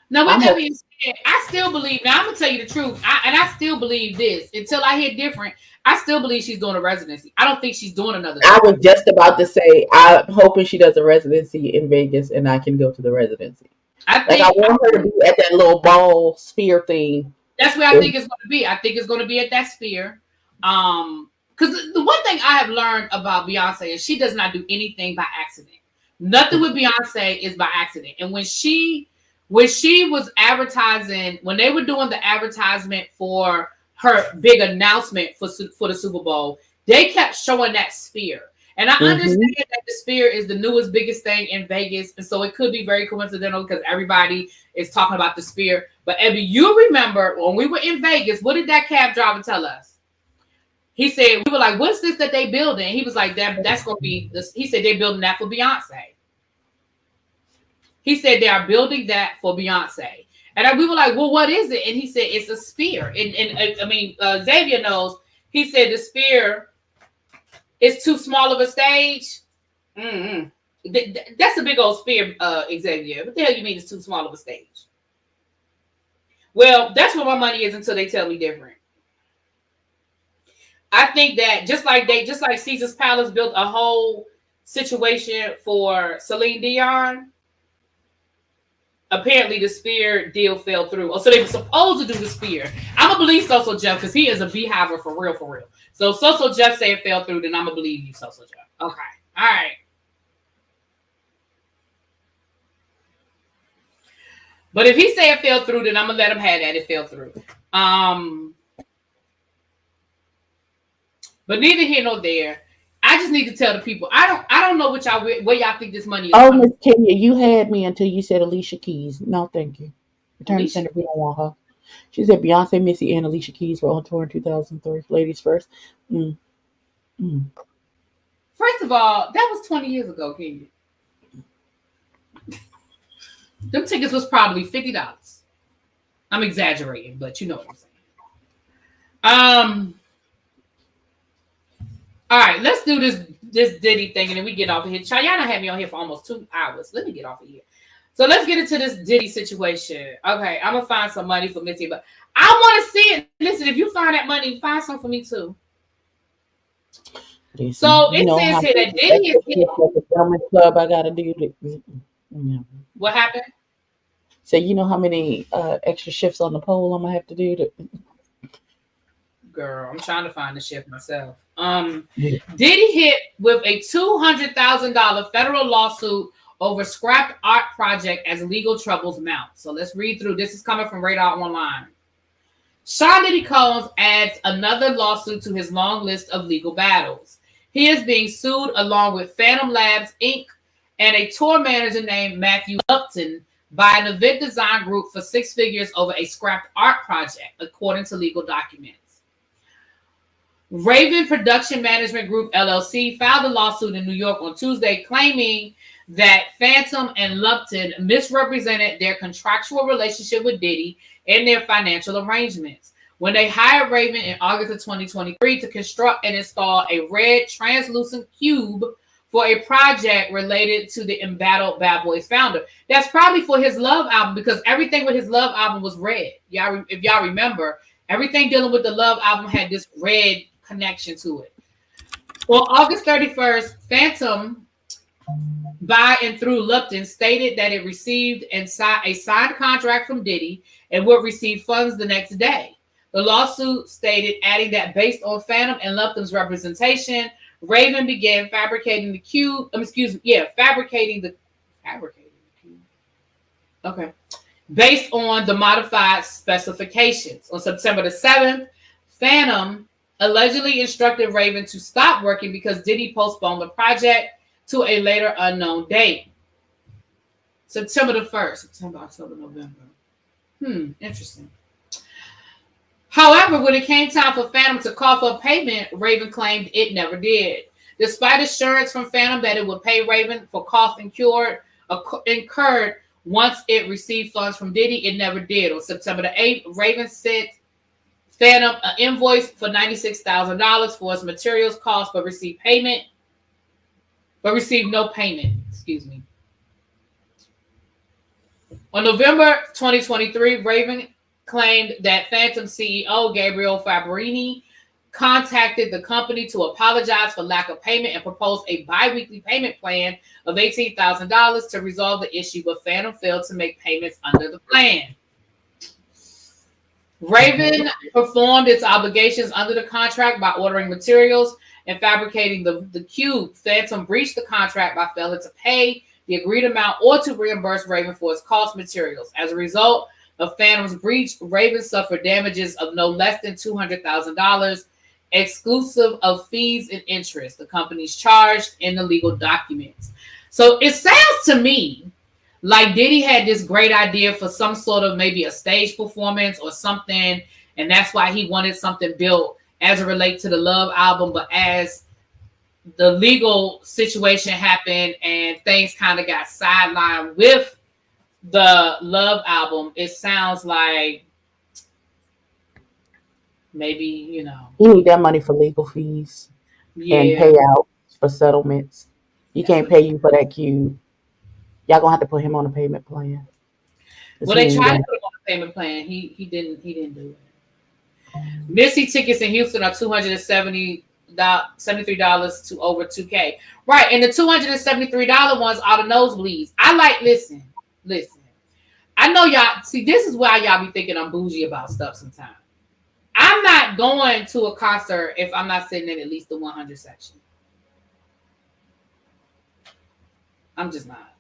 Now, with that being said, I still believe. Now, I'm gonna tell you the truth, I still believe this. Until I hear different, I still believe she's doing a residency. I don't think she's doing another. I was just about to say, I'm hoping she does a residency in Vegas, and I can go to the residency. I want her to be at that little ball sphere thing. That's where I think it's going to be. I think it's going to be at that sphere. Because the one thing I have learned about Beyonce is she does not do anything by accident. Nothing with Beyonce is by accident. And when she was advertising, when they were doing the advertisement for her big announcement for the Super Bowl, they kept showing that sphere. And I understand that the sphere is the newest, biggest thing in Vegas. And so it could be very coincidental because everybody is talking about the sphere. But Abby, you remember when we were in Vegas, what did that cab driver tell us? He said, we were like, what's this that they building? He was like, that's going to be this. He said, they're building that for Beyonce. He said, they are building that for Beyonce. And we were like, well, what is it? And he said, it's a sphere. And Xavier knows. He said the sphere is too small of a stage. That's a big old sphere, Xavier. What the hell you mean it's too small of a stage? Well, that's where my money is until they tell me different. I think that just like Caesar's Palace built a whole situation for Celine Dion, apparently the sphere deal fell through. So they were supposed to do the sphere. I'm gonna believe Social Jeff because he is a beehiver for real, for real. So Social Jeff say it fell through, then I'm gonna believe you, Social Jeff. Okay, all right. But if he say it fell through, then I'm gonna let him have that. It fell through. But neither here nor there. I just need to tell the people. I don't know where y'all think this money is. Oh, Miss Kenya, you had me until you said Alicia Keys. No, thank you. Attorney Senator, we don't want her. She said Beyonce, Missy, and Alicia Keys were on tour in 2003. Ladies first. Mm. First of all, that was 20 years ago, Kenya. Them tickets was probably $50. I'm exaggerating, but you know what I'm saying. All right, let's do this Diddy thing, and then we get off of here. Chayana had me on here for almost 2 hours. Let me get off of here. So let's get into this Diddy situation. Okay, I'm gonna find some money for Missy, but I want to see it. Listen, if you find that money, find some for me too. Listen, so it says here that Diddy is hit. The gentleman's club I gotta do. Yeah. What happened? So you know how many extra shifts on the pole I'm gonna have to do to. Girl, I'm trying to find the shift myself. Diddy hit with a $200,000 federal lawsuit over scrapped art project as legal troubles mount. So let's read through. This is coming from Radar Online. Sean Diddy Combs adds another lawsuit to his long list of legal battles. He is being sued along with Phantom Labs Inc. and a tour manager named Matthew Upton by an event design group for 6 figures over a scrapped art project, according to legal documents. Raven Production Management Group, LLC, filed a lawsuit in New York on Tuesday claiming that Phantom and Lupton misrepresented their contractual relationship with Diddy and their financial arrangements when they hired Raven in August of 2023 to construct and install a red translucent cube for a project related to the embattled Bad Boys founder. That's probably for his Love album, because everything with his Love album was red. If y'all remember, everything dealing with the Love album had this red connection to it. On August 31st, Phantom, by and through Lupton, stated that it received a signed contract from Diddy and would receive funds the next day. The lawsuit stated, adding that based on Phantom and Lupton's representation, Raven began fabricating the cube. Fabricating the cube. Okay. Based on the modified specifications. On September the 7th, Phantom allegedly instructed Raven to stop working because Diddy postponed the project to a later unknown date. September the 1st. September, October, November. Interesting. However, when it came time for Phantom to call for payment, Raven claimed it never did. Despite assurance from Phantom that it would pay Raven for costs incurred once it received funds from Diddy, it never did. On September the 8th, Raven sent Phantom an invoice for $96,000 for its materials costs, but received no payment. Excuse me. On November 2023, Raven claimed that Phantom CEO Gabriel Fabrini contacted the company to apologize for lack of payment and proposed a bi-weekly payment plan of $18,000 to resolve the issue, but Phantom failed to make payments under the plan. Raven performed its obligations under the contract by ordering materials and fabricating the cube. Phantom breached the contract by failing to pay the agreed amount or to reimburse Raven for its cost materials. As a result of Phantom's breach, Raven suffered damages of no less than $200,000, exclusive of fees and interest. The company's charged in the legal documents. So it sounds to me like Diddy had this great idea for some sort of maybe a stage performance or something, and that's why he wanted something built as it relates to the Love album. But as the legal situation happened and things kind of got sidelined with the Love album, it sounds like maybe, you need that money for legal fees and payouts for settlements. He can't pay you for that cube. Y'all gonna have to put him on a payment plan. Well, they tried to put him on a payment plan. He didn't do it. Missy tickets in Houston are $273 to over $2K. Right, and the $273 ones are the nosebleeds. Listen. I know y'all see, this is why y'all be thinking I'm bougie about stuff sometimes. I'm not going to a concert if I'm not sitting in at least the 100 section. I'm just not.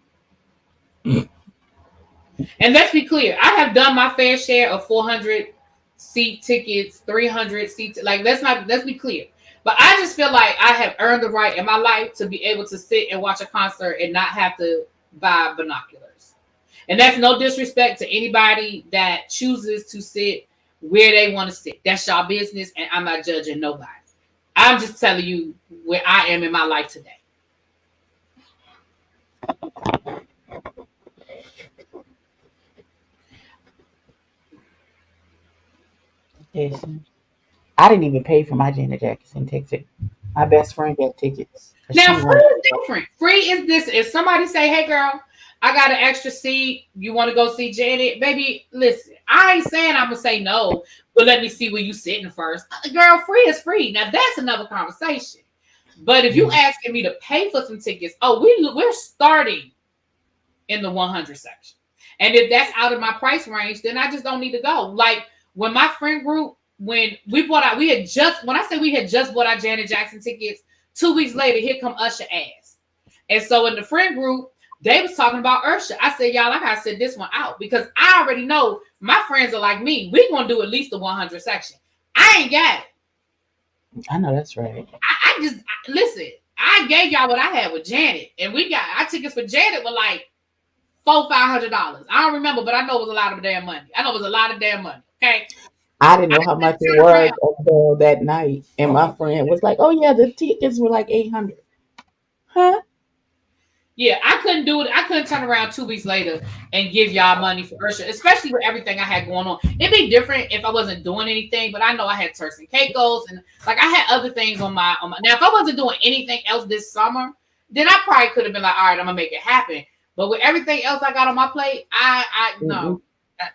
And let's be clear, I have done my fair share of 400 seat tickets, 300 seats. Like, let's be clear. But I just feel like I have earned the right in my life to be able to sit and watch a concert and not have to buy binoculars. And that's no disrespect to anybody that chooses to sit where they want to sit. That's y'all business, and I'm not judging nobody. I'm just telling you where I am in my life today. Listen, I didn't even pay for my Janet Jackson ticket. My best friend got tickets. Now, She free wanted is different. Free is this. If somebody say, hey, girl, I got an extra seat. You want to go see Janet? Baby, listen, I ain't saying I'm going to say no, but let me see where you sitting first. Girl, free is free. Now, that's another conversation. But if you asking me to pay for some tickets, we're starting in the 100 section. And if that's out of my price range, then I just don't need to go. Like when my friend group, when we bought out, when I say we had just bought our Janet Jackson tickets, 2 weeks later, here come Usher ass. And so in the friend group, they was talking about Usher. I said, y'all, I gotta sit this one out because I already know my friends are like me. We gonna do at least the 100 section. I ain't got it. I know that's right. Listen, I gave y'all what I had with Janet, and we got our tickets for Janet were like $400-$500. I don't remember, but I know it was a lot of damn money. Okay. I didn't know how much it was until that night, and my friend was like, "Oh yeah, the tickets were like $800." Huh? Yeah, I couldn't do it. I couldn't turn around 2 weeks later and give y'all money for Usher, especially with everything I had going on. It'd be different if I wasn't doing anything, but I know I had Turks and Caicos and like I had other things on my. Now, if I wasn't doing anything else this summer, then I probably could have been like, all right, I'm gonna make it happen. But with everything else I got on my plate, no,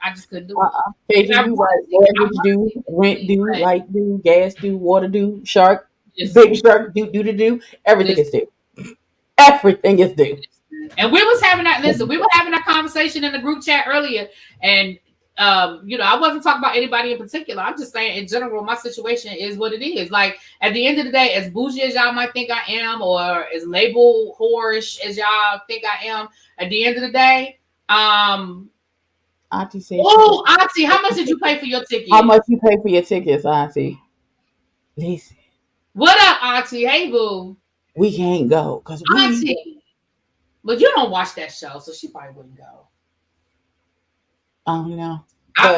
I just couldn't do it. Paging you like mortgage due, rent due, light due, gas due, water due, shark, big shark due, everything is due. Everything is due. And we was having that conversation in the group chat earlier, and I wasn't talking about anybody in particular. I'm just saying in general, my situation is what it is. Like at the end of the day, as bougie as y'all might think I am, or as label whorish as y'all think I am, at the end of the day, Auntie said, "Oh, Auntie, how much did you pay for your ticket? How much you pay for your tickets, Auntie? Listen. What up, Auntie? Hey, boo. We can't go because Auntie. But you don't watch that show, so she probably wouldn't go. No.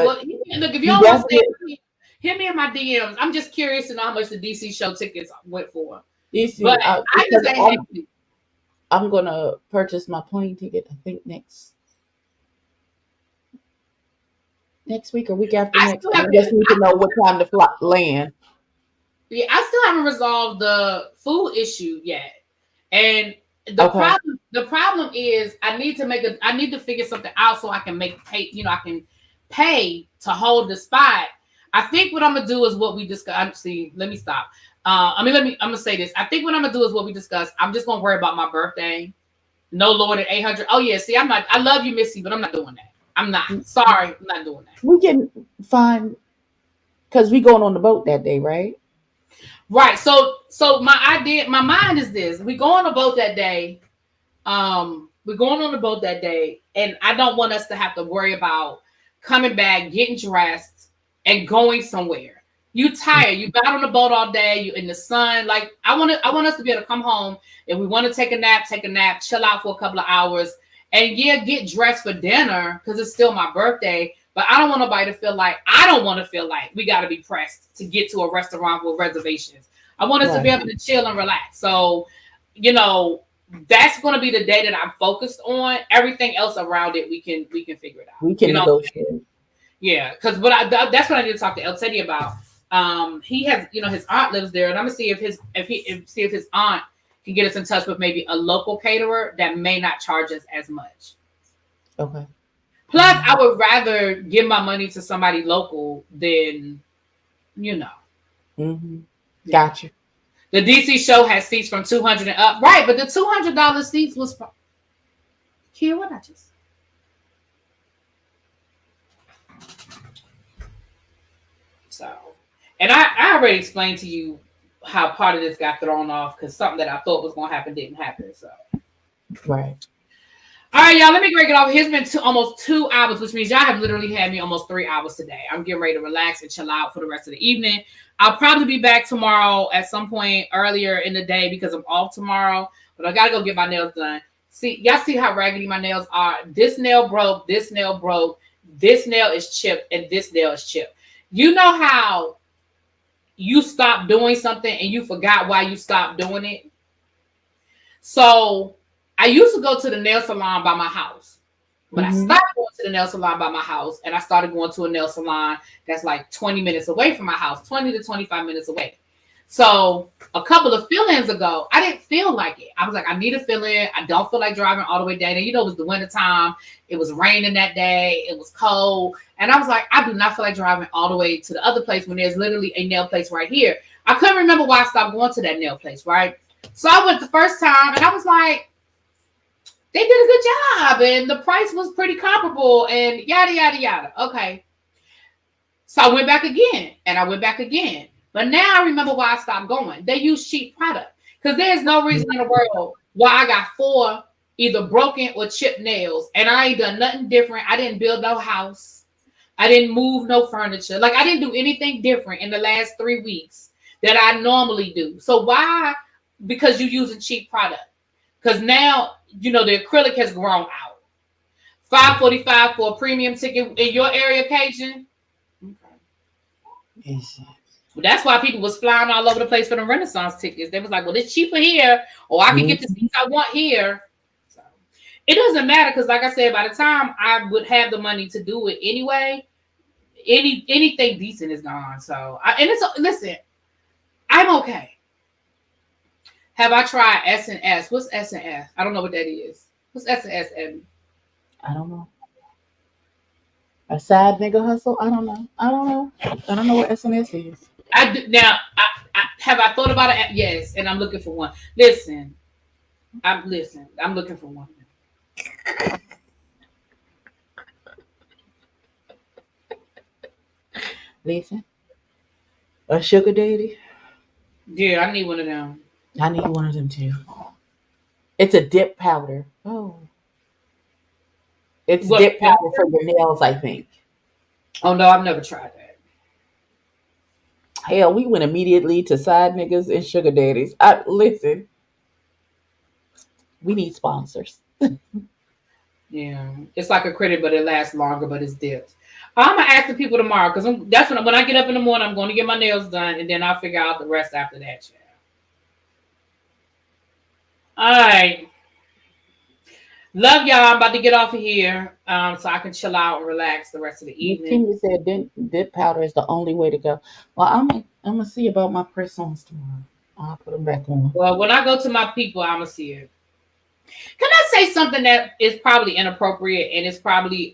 Look, if you don't want to stay, hit me in my DMs. I'm just curious to know how much the DC show tickets went for. DC, but I'm gonna purchase my plane ticket. I think next week or week after next. I just need to know what time to land. Yeah, I still haven't resolved the food issue yet, and the problem is I need to figure something out so I can I can pay to hold the spot. I think what I'm gonna do is what we discussed. See, let me stop. I'm gonna say this. I think what I'm gonna do is what we discussed. I'm just gonna worry about my birthday. No lower than 800. Oh yeah, see, I love you, Missy, but I'm not doing that. I'm not. Sorry, I'm not doing that. We can find because we going on the boat that day, right? Right. So my mind is this. We go on a boat that day. We're going on the boat that day, and I don't want us to have to worry about coming back, getting dressed, and going somewhere. You tired. You got on the boat all day. You in the sun. Like I want us to be able to come home. If we want to take a nap, chill out for a couple of hours, and get dressed for dinner because it's still my birthday. But I don't want nobody to feel like we got to be pressed to get to a restaurant with reservations. I want us to be able to chill and relax. So, that's going to be the day that I'm focused on. Everything else around it, we can figure it out. We can negotiate. Yeah, because that's what I need to talk to El Teddy about. He has, his aunt lives there, and I'm gonna see if his aunt can get us in touch with maybe a local caterer that may not charge us as much. Okay. Plus, I would rather give my money to somebody local than, Mm-hmm. Gotcha. The DC show has seats from $200 and up, right? But the $200 seats was. Here, what I just. So, and I already explained to you how part of this got thrown off because something that I thought was going to happen didn't happen. So, right. All right, y'all, let me break it off. It's been almost 2 hours, which means y'all have literally had me almost 3 hours today. I'm getting ready to relax and chill out for the rest of the evening. I'll probably be back tomorrow at some point earlier in the day because I'm off tomorrow, but I got to go get my nails done. Y'all see how raggedy my nails are? This nail broke, this nail broke, this nail is chipped, and this nail is chipped. You know how you stopped doing something and you forgot why you stopped doing it. So I used to go to the nail salon by my house. But I stopped going to the nail salon by my house and I started going to a nail salon that's like 20 minutes away from my house, 20 to 25 minutes away. So a couple of fill-ins ago, I didn't feel like it. I was like, I need a fill-in. I don't feel like driving all the way down there. You know, it was the winter time. It was raining that day. It was cold. And I was like, I do not feel like driving all the way to the other place when there's literally a nail place right here. I couldn't remember why I stopped going to that nail place, right? So I went the first time and I was like, they did a good job and the price was pretty comparable and yada, yada, yada. Okay. So I went back again and I went back again. But now I remember why I stopped going. They use cheap product because there's no reason in the world why I got 4 either broken or chipped nails and I ain't done nothing different. I didn't build no house. I didn't move no furniture. Like I didn't do anything different in the last 3 weeks that I normally do. So why? Because you're using cheap product. Because now, you know, the acrylic has grown out. $5.45 for a premium ticket in your area, Cajun. Okay. Well, that's why people was flying all over the place for the Renaissance tickets. They was like, well, it's cheaper here, or I can get the seats I want here. So it doesn't matter because, like I said, by the time I would have the money to do it anyway, anything decent is gone. So, listen, I'm okay. Have I tried S&S? What's S&S? I don't know what that is. What's S&S, Abby? I don't know. A side nigga hustle? I don't know. I don't know what S&S is. I do, now, have I thought about it? Yes, and I'm looking for one. Listen, I'm looking for one. Listen, a sugar daddy? Yeah, I need one of them. I need one of them too. It's a dip powder. Oh. It's dip powder for your nails, I think. Oh, no, I've never tried that. Hell, we went immediately to side niggas and sugar daddies. Listen, we need sponsors. Yeah, it's like a credit, but it lasts longer, but it's dipped. I'm going to ask the people tomorrow because that's when I get up in the morning, I'm going to get my nails done, and then I'll figure out the rest after that, child. All right. Love y'all. I'm about to get off of here so I can chill out and relax the rest of the evening. You said dip powder is the only way to go. Well, I'm gonna see about my press-ons tomorrow. I'll put them back on. Well, when I go to my people, I'm gonna see it. Can I say something that is probably inappropriate and it's probably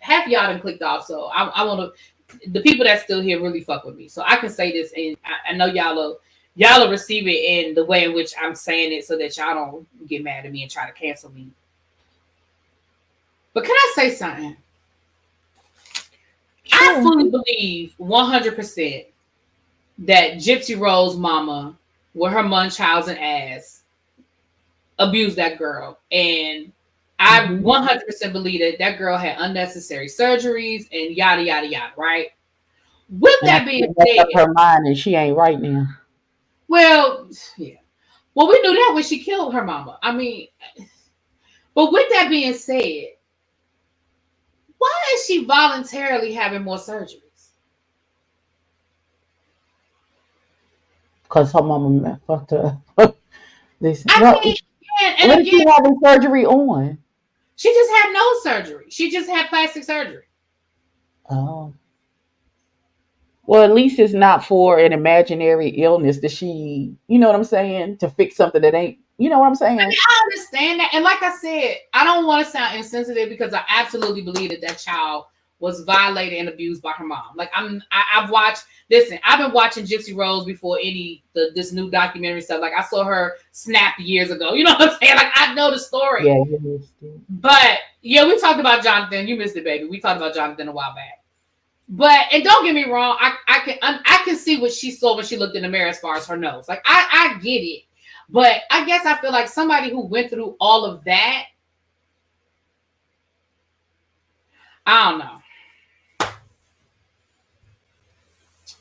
half y'all done clicked off, so I want to. The people that's still here really fuck with me, so I can say this, and I know y'all will receive it in the way in which I'm saying it, so that y'all don't get mad at me and try to cancel me. But can I say something? Sure. I fully believe 100% that Gypsy Rose mama, with her Munchausen ass, abused that girl. And I 100% believe that girl had unnecessary surgeries and yada, yada, yada, right? With that being said, her mind and she ain't right now. Well, yeah. Well, we knew that when she killed her mama. I mean, but with that being said, why is she voluntarily having more surgeries? Because her mama fucked her. Listen, what is she having surgery on? She just had no surgery. She just had plastic surgery. Oh. Well, at least it's not for an imaginary illness that she, you know what I'm saying, to fix something that ain't, you know what I'm saying? I mean, I understand that. And like I said, I don't want to sound insensitive because I absolutely believe that child was violated and abused by her mom. Like I've watched, listen, I've been watching Gypsy Rose before this new documentary stuff. Like I saw her Snap years ago. You know what I'm saying? Like I know the story. Yeah, you missed it. But yeah, we talked about Jonathan. You missed it, baby. We talked about Jonathan a while back. But, and don't get me wrong, I can see what she saw when she looked in the mirror as far as her nose. Like I get it. But I guess I feel like somebody who went through all of that, I don't know.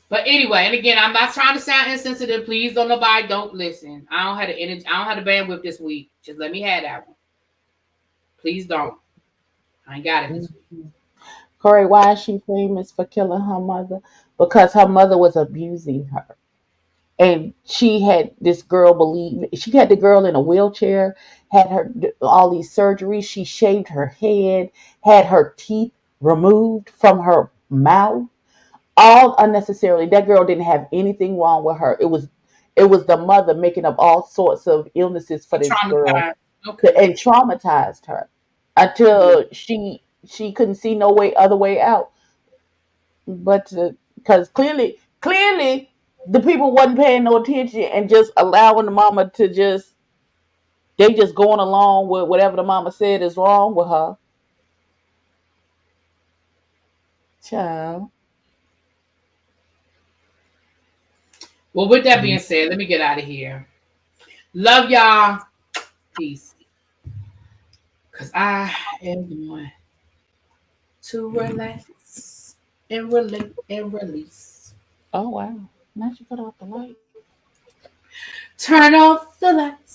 But anyway, and again, I'm not trying to sound insensitive. Please don't listen. I don't have the energy. I don't have the bandwidth this week. Just let me have that one. Please don't. I ain't got it this week. Corey, why is she famous for killing her mother? Because her mother was abusing her. And she had this girl believe she had the girl in a wheelchair, had her all these surgeries. She shaved her head, had her teeth removed from her mouth, all unnecessarily. That girl didn't have anything wrong with her. It was the mother making up all sorts of illnesses for this girl Traumatized. Okay. and traumatized her Yeah. until she couldn't see no way other way out but because clearly the people wasn't paying no attention and just allowing the mama to just they just going along with whatever the mama said is wrong with her child. Well, with that being said, let me get out of here. Love y'all. Peace. Because I am going to relax and relate and release. Oh wow, now she cut off the light. Turn off the lights.